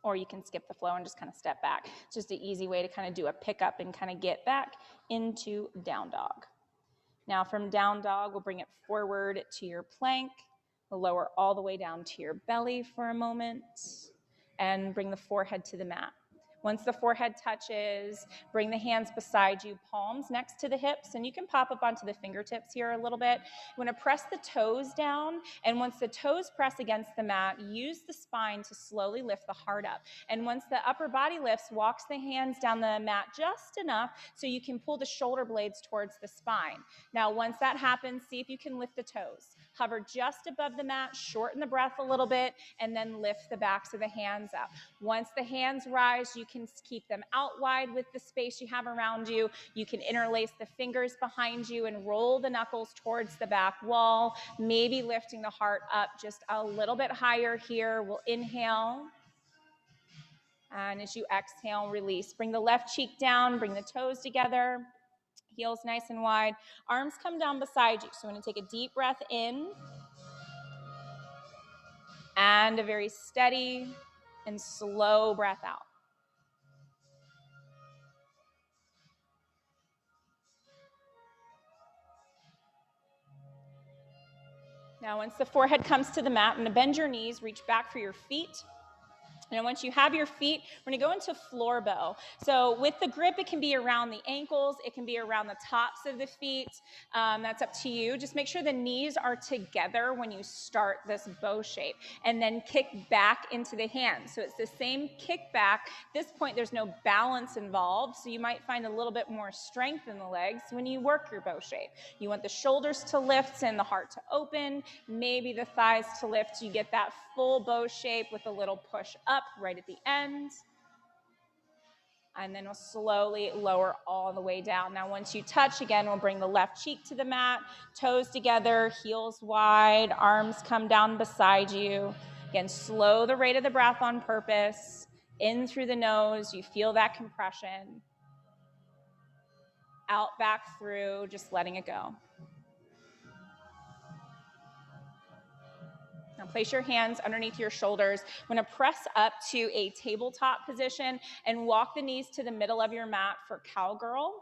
Or you can skip the flow and just kind of step back. It's just an easy way to kind of do a pickup and kind of get back into down dog. Now from down dog, we'll bring it forward to your plank. We'll lower all the way down to your belly for a moment and bring the forehead to the mat. Once the forehead touches, bring the hands beside you, palms next to the hips, and you can pop up onto the fingertips here a little bit. You want to press the toes down, and once the toes press against the mat, use the spine to slowly lift the heart up. And once the upper body lifts, walks the hands down the mat just enough so you can pull the shoulder blades towards the spine. Now, once that happens, see if you can lift the toes. Hover just above the mat, shorten the breath a little bit, and then lift the backs of the hands up. Once the hands rise, you can keep them out wide with the space you have around you. You can interlace the fingers behind you and roll the knuckles towards the back wall, maybe lifting the heart up just a little bit higher here. We'll inhale. And as you exhale, release. Bring the left cheek down, bring the toes together. Heels nice and wide. Arms come down beside you. So I'm going to take a deep breath in. And a very steady and slow breath out. Now, once the forehead comes to the mat, I'm going to bend your knees, reach back for your feet. And once you have your feet, we're going to go into floor bow. So with the grip, it can be around the ankles. It can be around the tops of the feet. That's up to you. Just make sure the knees are together when you start this bow shape. And then kick back into the hands. So it's the same kick back. At this point, there's no balance involved. So you might find a little bit more strength in the legs when you work your bow shape. You want the shoulders to lift and the heart to open. Maybe the thighs to lift. You get that full bow shape with a little push up right at the end. And then we'll slowly lower all the way down. Now, once you touch, again, we'll bring the left cheek to the mat, toes together, heels wide, arms come down beside you. Again, slow the rate of the breath on purpose. In through the nose, you feel that compression. Out, back through, just letting it go. Now place your hands underneath your shoulders. I'm going to press up to a tabletop position and walk the knees to the middle of your mat for cowgirl.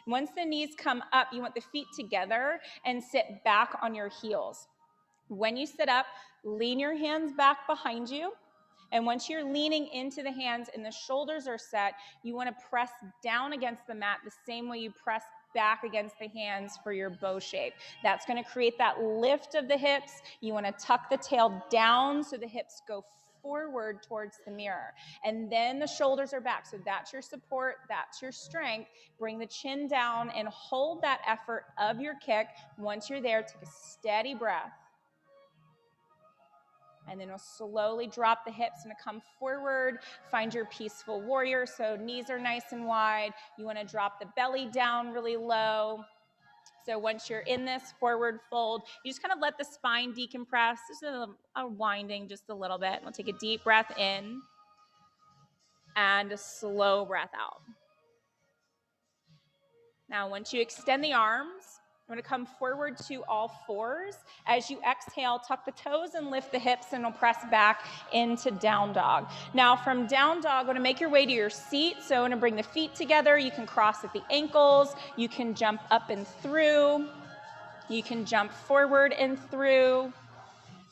Once the knees come up, you want the feet together and sit back on your heels. When you sit up, lean your hands back behind you. And once you're leaning into the hands and the shoulders are set, you want to press down against the mat the same way you press back against the hands for your bow shape. That's going to create that lift of the hips. You want to tuck the tail down so the hips go forward towards the mirror. And then the shoulders are back. So that's your support, that's your strength. Bring the chin down and hold that effort of your kick. Once you're there, take a steady breath. And then we'll slowly drop the hips and come forward. Find your peaceful warrior. So knees are nice and wide. You want to drop the belly down really low. So once you're in this forward fold, you just kind of let the spine decompress. Just a winding just a little bit. We'll take a deep breath in and a slow breath out. Now, once you extend the arms, I'm going to come forward to all fours. As you exhale, tuck the toes and lift the hips, and we'll press back into down dog. Now, from down dog, going to make your way to your seat. So I'm going to bring the feet together. You can cross at the ankles. You can jump up and through. You can jump forward and through.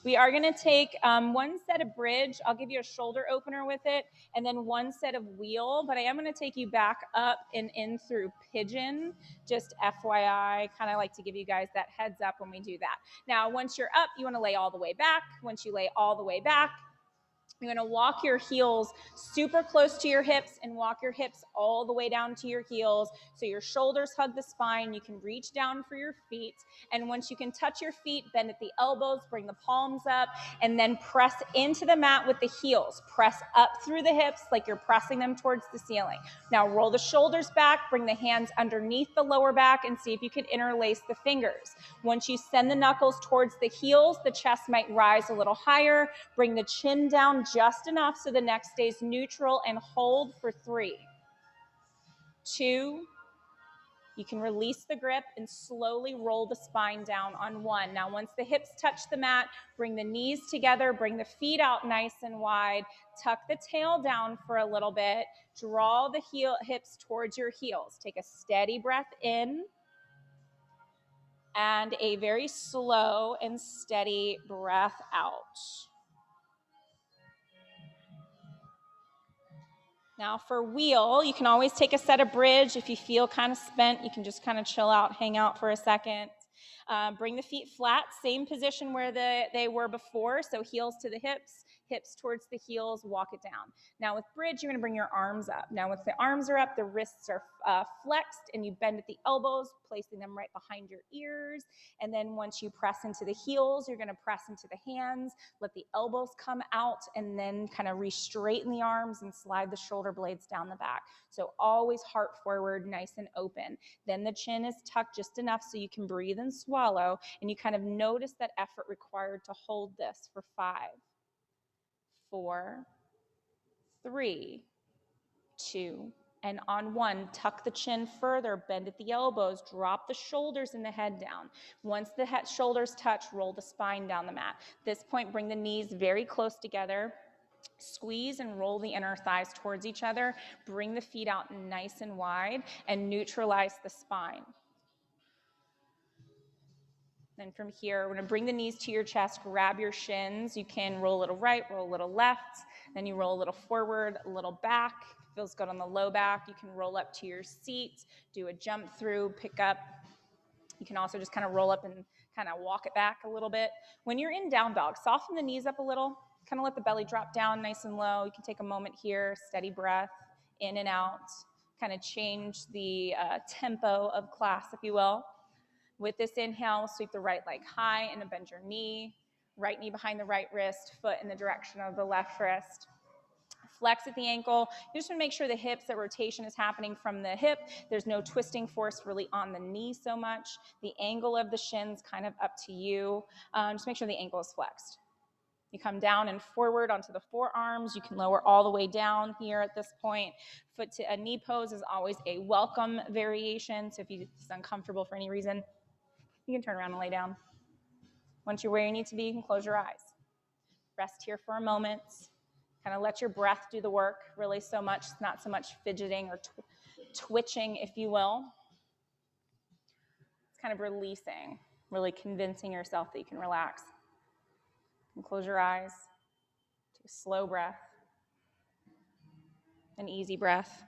We are going to take one set of bridge. I'll give you a shoulder opener with it, and then one set of wheel, but I am going to take you back up and in through pigeon. Just FYI, kind of like to give you guys that heads up when we do that. Now, once you're up, you want to lay all the way back. Once you lay all the way back, you're going to walk your heels super close to your hips and walk your hips all the way down to your heels. So your shoulders hug the spine. You can reach down for your feet. And once you can touch your feet, bend at the elbows, bring the palms up, and then press into the mat with the heels. Press up through the hips like you're pressing them towards the ceiling. Now roll the shoulders back, bring the hands underneath the lower back, and see if you can interlace the fingers. Once you send the knuckles towards the heels, the chest might rise a little higher. Bring the chin down just enough so the neck stays neutral, and hold for 3, 2. You can release the grip and slowly roll the spine down on 1. Now, once the hips touch the mat, bring the knees together, bring the feet out nice and wide, tuck the tail down for a little bit, draw the hips towards your heels. Take a steady breath in and a very slow and steady breath out. Now for wheel, you can always take a set of bridge. If you feel kind of spent, you can just kind of chill out, hang out for a second. Bring the feet flat, same position where they were before, so heels to the hips, hips towards the heels, walk it down. Now with bridge, you're gonna bring your arms up. Now once the arms are up, the wrists are flexed, and you bend at the elbows, placing them right behind your ears. And then once you press into the heels, you're gonna press into the hands, let the elbows come out, and then kind of re-straighten the arms and slide the shoulder blades down the back. So always heart forward, nice and open. Then the chin is tucked just enough so you can breathe and swallow, and you kind of notice that effort required to hold this for 5, 4, 3, 2, and on 1, tuck the chin further, bend at the elbows, drop the shoulders and the head down. Once the shoulders touch, roll the spine down the mat. At this point, bring the knees very close together. Squeeze and roll the inner thighs towards each other. Bring the feet out nice and wide and neutralize the spine. Then from here, we're going to bring the knees to your chest, grab your shins. You can roll a little right, roll a little left. Then you roll a little forward, a little back. Feels good on the low back. You can roll up to your seat, do a jump through, pick up. You can also just kind of roll up and kind of walk it back a little bit. When you're in down dog, soften the knees up a little. Kind of let the belly drop down nice and low. You can take a moment here, steady breath, in and out. Kind of change the tempo of class, if you will. With this inhale, sweep the right leg high and bend your knee. Right knee behind the right wrist, foot in the direction of the left wrist. Flex at the ankle. You just want to make sure the hips, that rotation is happening from the hip. There's no twisting force really on the knee so much. The angle of the shins kind of up to you. Just make sure the ankle is flexed. You come down and forward onto the forearms. You can lower all the way down here at this point. Foot to a knee pose is always a welcome variation. So if it's uncomfortable for any reason, you can turn around and lay down. Once you're where you need to be, you can close your eyes. Rest here for a moment. Kind of let your breath do the work, really so much, not so much fidgeting or twitching, if you will. It's kind of releasing, really convincing yourself that you can relax. And close your eyes. Take a slow breath, an easy breath.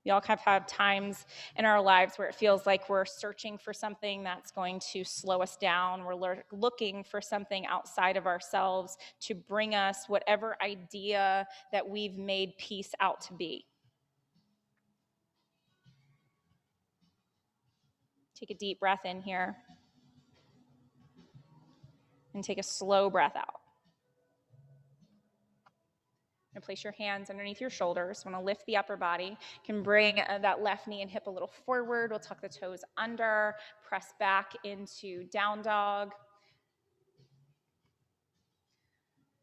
We all have had times in our lives where it feels like we're searching for something that's going to slow us down. We're looking for something outside of ourselves to bring us whatever idea that we've made peace out to be. Take a deep breath in here and take a slow breath out. And place your hands underneath your shoulders. Want to lift the upper body. You can bring that left knee and hip a little forward. We'll tuck the toes under, press back into down dog.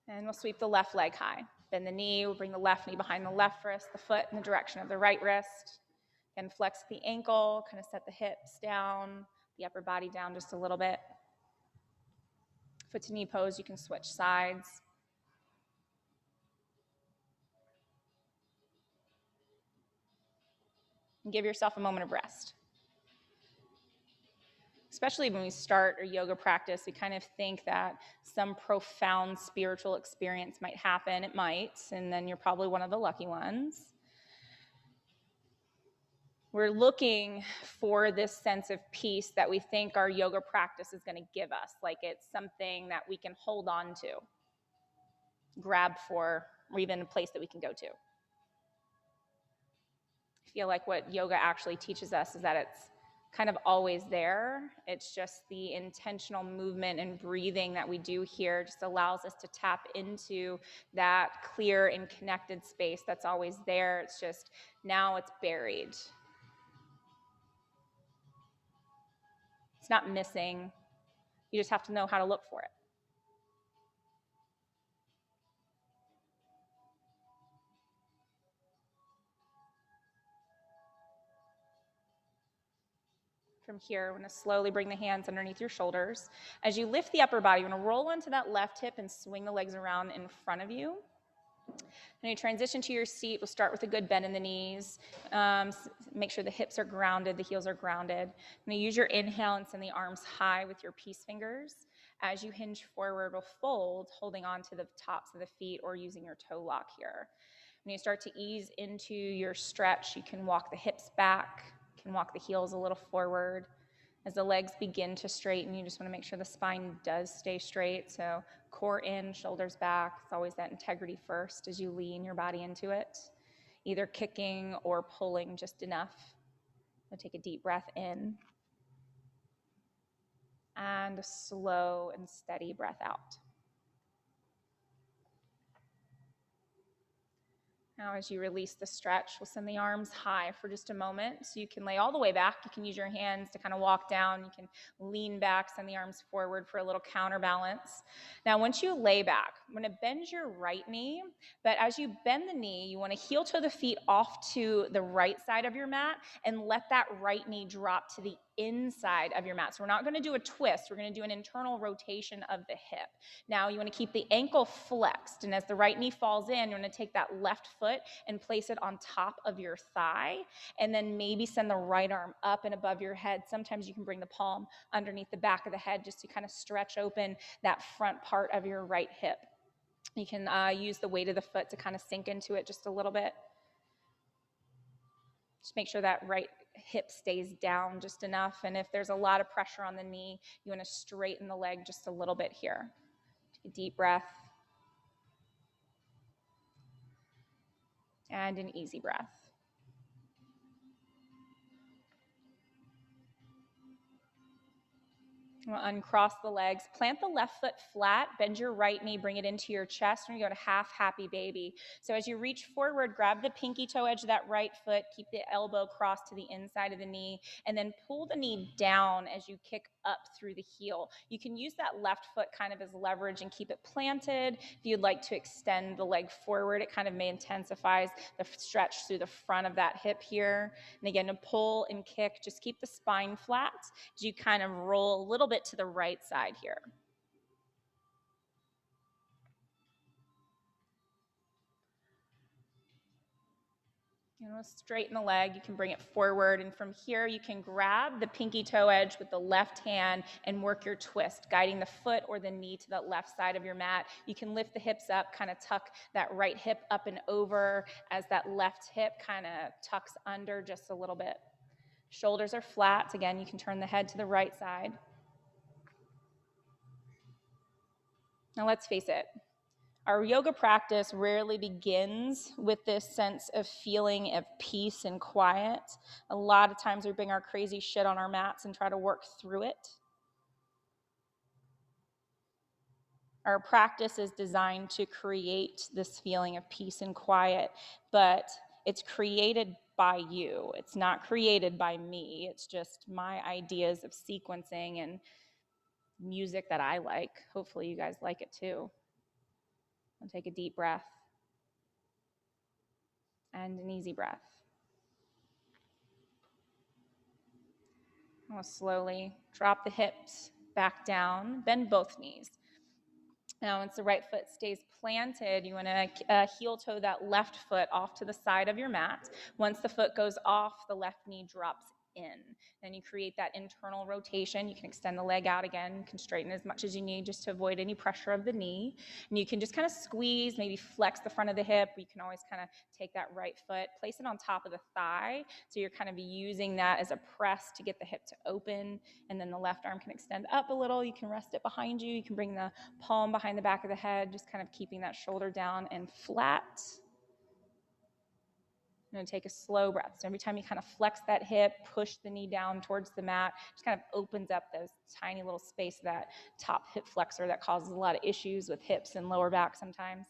And we'll sweep the left leg high. Bend the knee. We'll bring the left knee behind the left wrist, the foot in the direction of the right wrist. And flex the ankle, kind of set the hips down, the upper body down just a little bit. Foot to knee pose, you can switch sides. And give yourself a moment of rest. Especially when we start a yoga practice, we kind of think that some profound spiritual experience might happen. It might, and then you're probably one of the lucky ones. We're looking for this sense of peace that we think our yoga practice is going to give us, like it's something that we can hold on to, grab for, or even a place that we can go to. I feel like what yoga actually teaches us is that it's kind of always there. It's just the intentional movement and breathing that we do here just allows us to tap into that clear and connected space that's always there. It's just now it's buried. It's not missing. You just have to know how to look for it. From here, we're going to slowly bring the hands underneath your shoulders. As you lift the upper body, you're going to roll onto that left hip and swing the legs around in front of you. When you transition to your seat, we'll start with a good bend in the knees. Make sure the hips are grounded, the heels are grounded. I'm going to use your inhale and send the arms high with your peace fingers. As you hinge forward, we'll fold, holding on to the tops of the feet or using your toe lock here. When you start to ease into your stretch, you can walk the hips back, you can walk the heels a little forward. As the legs begin to straighten, you just want to make sure the spine does stay straight. So core in, shoulders back. It's always that integrity first as you lean your body into it, either kicking or pulling just enough. So take a deep breath in and a slow and steady breath out. Now, as you release the stretch, we'll send the arms high for just a moment. So you can lay all the way back. You can use your hands to kind of walk down. You can lean back, send the arms forward for a little counterbalance. Now, once you lay back, I'm going to bend your right knee. But as you bend the knee, you want to heel toe the feet off to the right side of your mat and let that right knee drop to the inside of your mat. So we're not going to do a twist. We're going to do an internal rotation of the hip. Now you want to keep the ankle flexed, and as the right knee falls in, you're going to take that left foot and place it on top of your thigh, and then maybe send the right arm up and above your head. Sometimes you can bring the palm underneath the back of the head just to kind of stretch open that front part of your right hip. You can use the weight of the foot to kind of sink into it just a little bit. Just make sure that right hip stays down just enough. And if there's a lot of pressure on the knee, you want to straighten the leg just a little bit here. Take a deep breath. And an easy breath. We'll uncross the legs, plant the left foot flat, bend your right knee, bring it into your chest, and you go to half happy baby. So as you reach forward, grab the pinky toe edge of that right foot, keep the elbow crossed to the inside of the knee, and then pull the knee down as you kick up through the heel. You can use that left foot kind of as leverage and keep it planted. If you'd like to extend the leg forward, it kind of intensifies the stretch through the front of that hip here. And again, to pull and kick, just keep the spine flat as you kind of roll a little bit to the right side here. And we'll straighten the leg. You can bring it forward. And from here, you can grab the pinky toe edge with the left hand and work your twist, guiding the foot or the knee to the left side of your mat. You can lift the hips up, kind of tuck that right hip up and over as that left hip kind of tucks under just a little bit. Shoulders are flat. Again, you can turn the head to the right side. Now let's face it. Our yoga practice rarely begins with this sense of feeling of peace and quiet. A lot of times we bring our crazy shit on our mats and try to work through it. Our practice is designed to create this feeling of peace and quiet, but it's created by you. It's not created by me. It's just my ideas of sequencing and music that I like. Hopefully you guys like it too. I'll take a deep breath and an easy breath. I'll slowly drop the hips back down, bend both knees. Now, once the right foot stays planted, you want to heel toe that left foot off to the side of your mat. Once the foot goes off, the left knee drops in. Then you create that internal rotation. You can extend the leg out again. You can straighten as much as you need just to avoid any pressure of the knee. And you can just kind of squeeze, maybe flex the front of the hip. You can always kind of take that right foot, place it on top of the thigh. So you're kind of using that as a press to get the hip to open. And then the left arm can extend up a little. You can rest it behind you. You can bring the palm behind the back of the head, just kind of keeping that shoulder down and flat. I'm going to take a slow breath. So every time you kind of flex that hip, push the knee down towards the mat, just kind of opens up those tiny little space of that top hip flexor that causes a lot of issues with hips and lower back sometimes.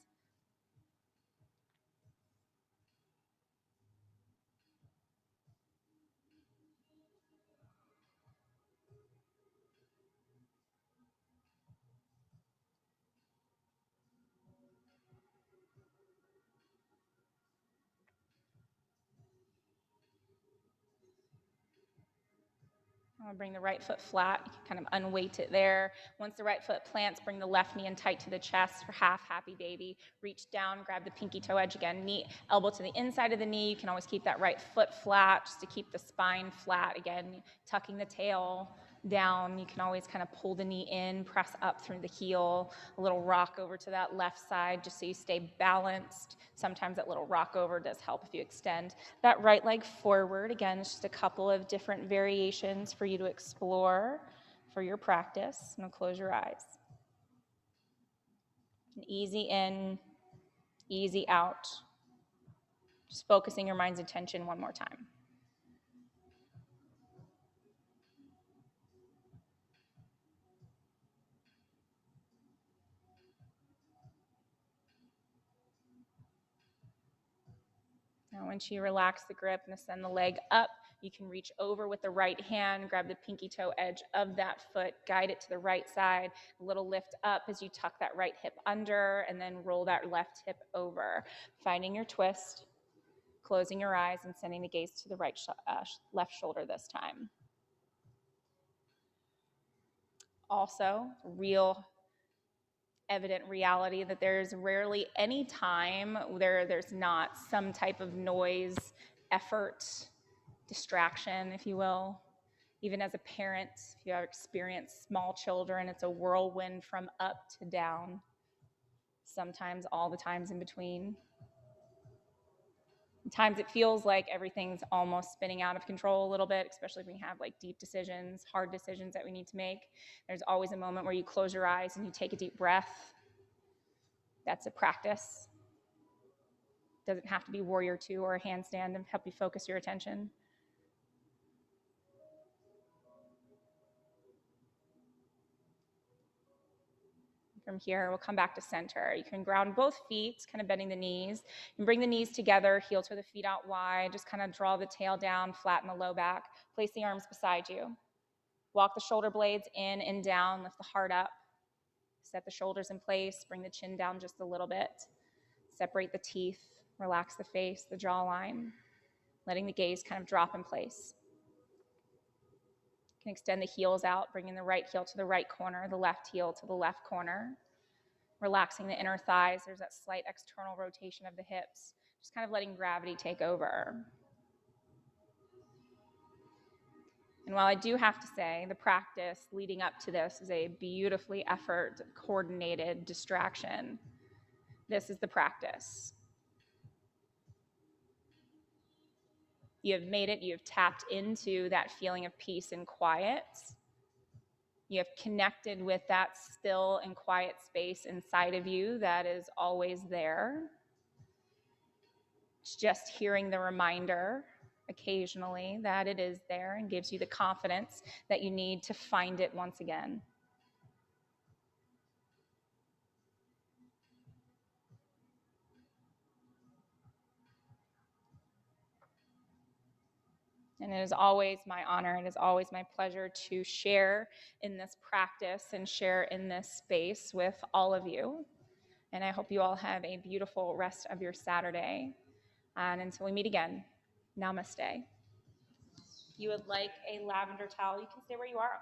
I'm going to bring the right foot flat. You can kind of unweight it there. Once the right foot plants, bring the left knee in tight to the chest for half happy baby. Reach down, grab the pinky toe edge again. Knee, elbow to the inside of the knee. You can always keep that right foot flat just to keep the spine flat. Again, tucking the tail down. You can always kind of pull the knee in, press up through the heel, a little rock over to that left side just so you stay balanced. Sometimes that little rock over does help if you extend that right leg forward. Again, it's just a couple of different variations for you to explore for your practice. Now close your eyes. An easy in, easy out. Just focusing your mind's attention one more time. Now, once you relax the grip and send the leg up, you can reach over with the right hand, grab the pinky toe edge of that foot, guide it to the right side, a little lift up as you tuck that right hip under, and then roll that left hip over. Finding your twist, closing your eyes, and sending the gaze to the left shoulder this time. Also, real evident reality that there's rarely any time where there's not some type of noise, effort, distraction, if you will. Even as a parent, if you have experienced small children, it's a whirlwind from up to down, sometimes all the times in between. Times it feels like everything's almost spinning out of control a little bit, especially when we have like deep decisions, hard decisions that we need to make. There's always a moment where you close your eyes and you take a deep breath. That's a practice. Doesn't have to be warrior two or a handstand to help you focus your attention. From here, we'll come back to center. You can ground both feet, kind of bending the knees. You can bring the knees together, heel toe the feet out wide, just kind of draw the tail down, flatten the low back. Place the arms beside you. Walk the shoulder blades in and down, lift the heart up. Set the shoulders in place, bring the chin down just a little bit. Separate the teeth, relax the face, the jawline, letting the gaze kind of drop in place. You can extend the heels out, bringing the right heel to the right corner, the left heel to the left corner. Relaxing the inner thighs, there's that slight external rotation of the hips. Just kind of letting gravity take over. And while I do have to say, the practice leading up to this is a beautifully coordinated distraction. This is the practice. You have made it, you have tapped into that feeling of peace and quiet. You have connected with that still and quiet space inside of you that is always there. It's just hearing the reminder occasionally that it is there and gives you the confidence that you need to find it once again. And it is always my honor, it is always my pleasure to share in this practice and share in this space with all of you. And I hope you all have a beautiful rest of your Saturday. And until we meet again, namaste. If you would like a lavender towel, you can stay where you are.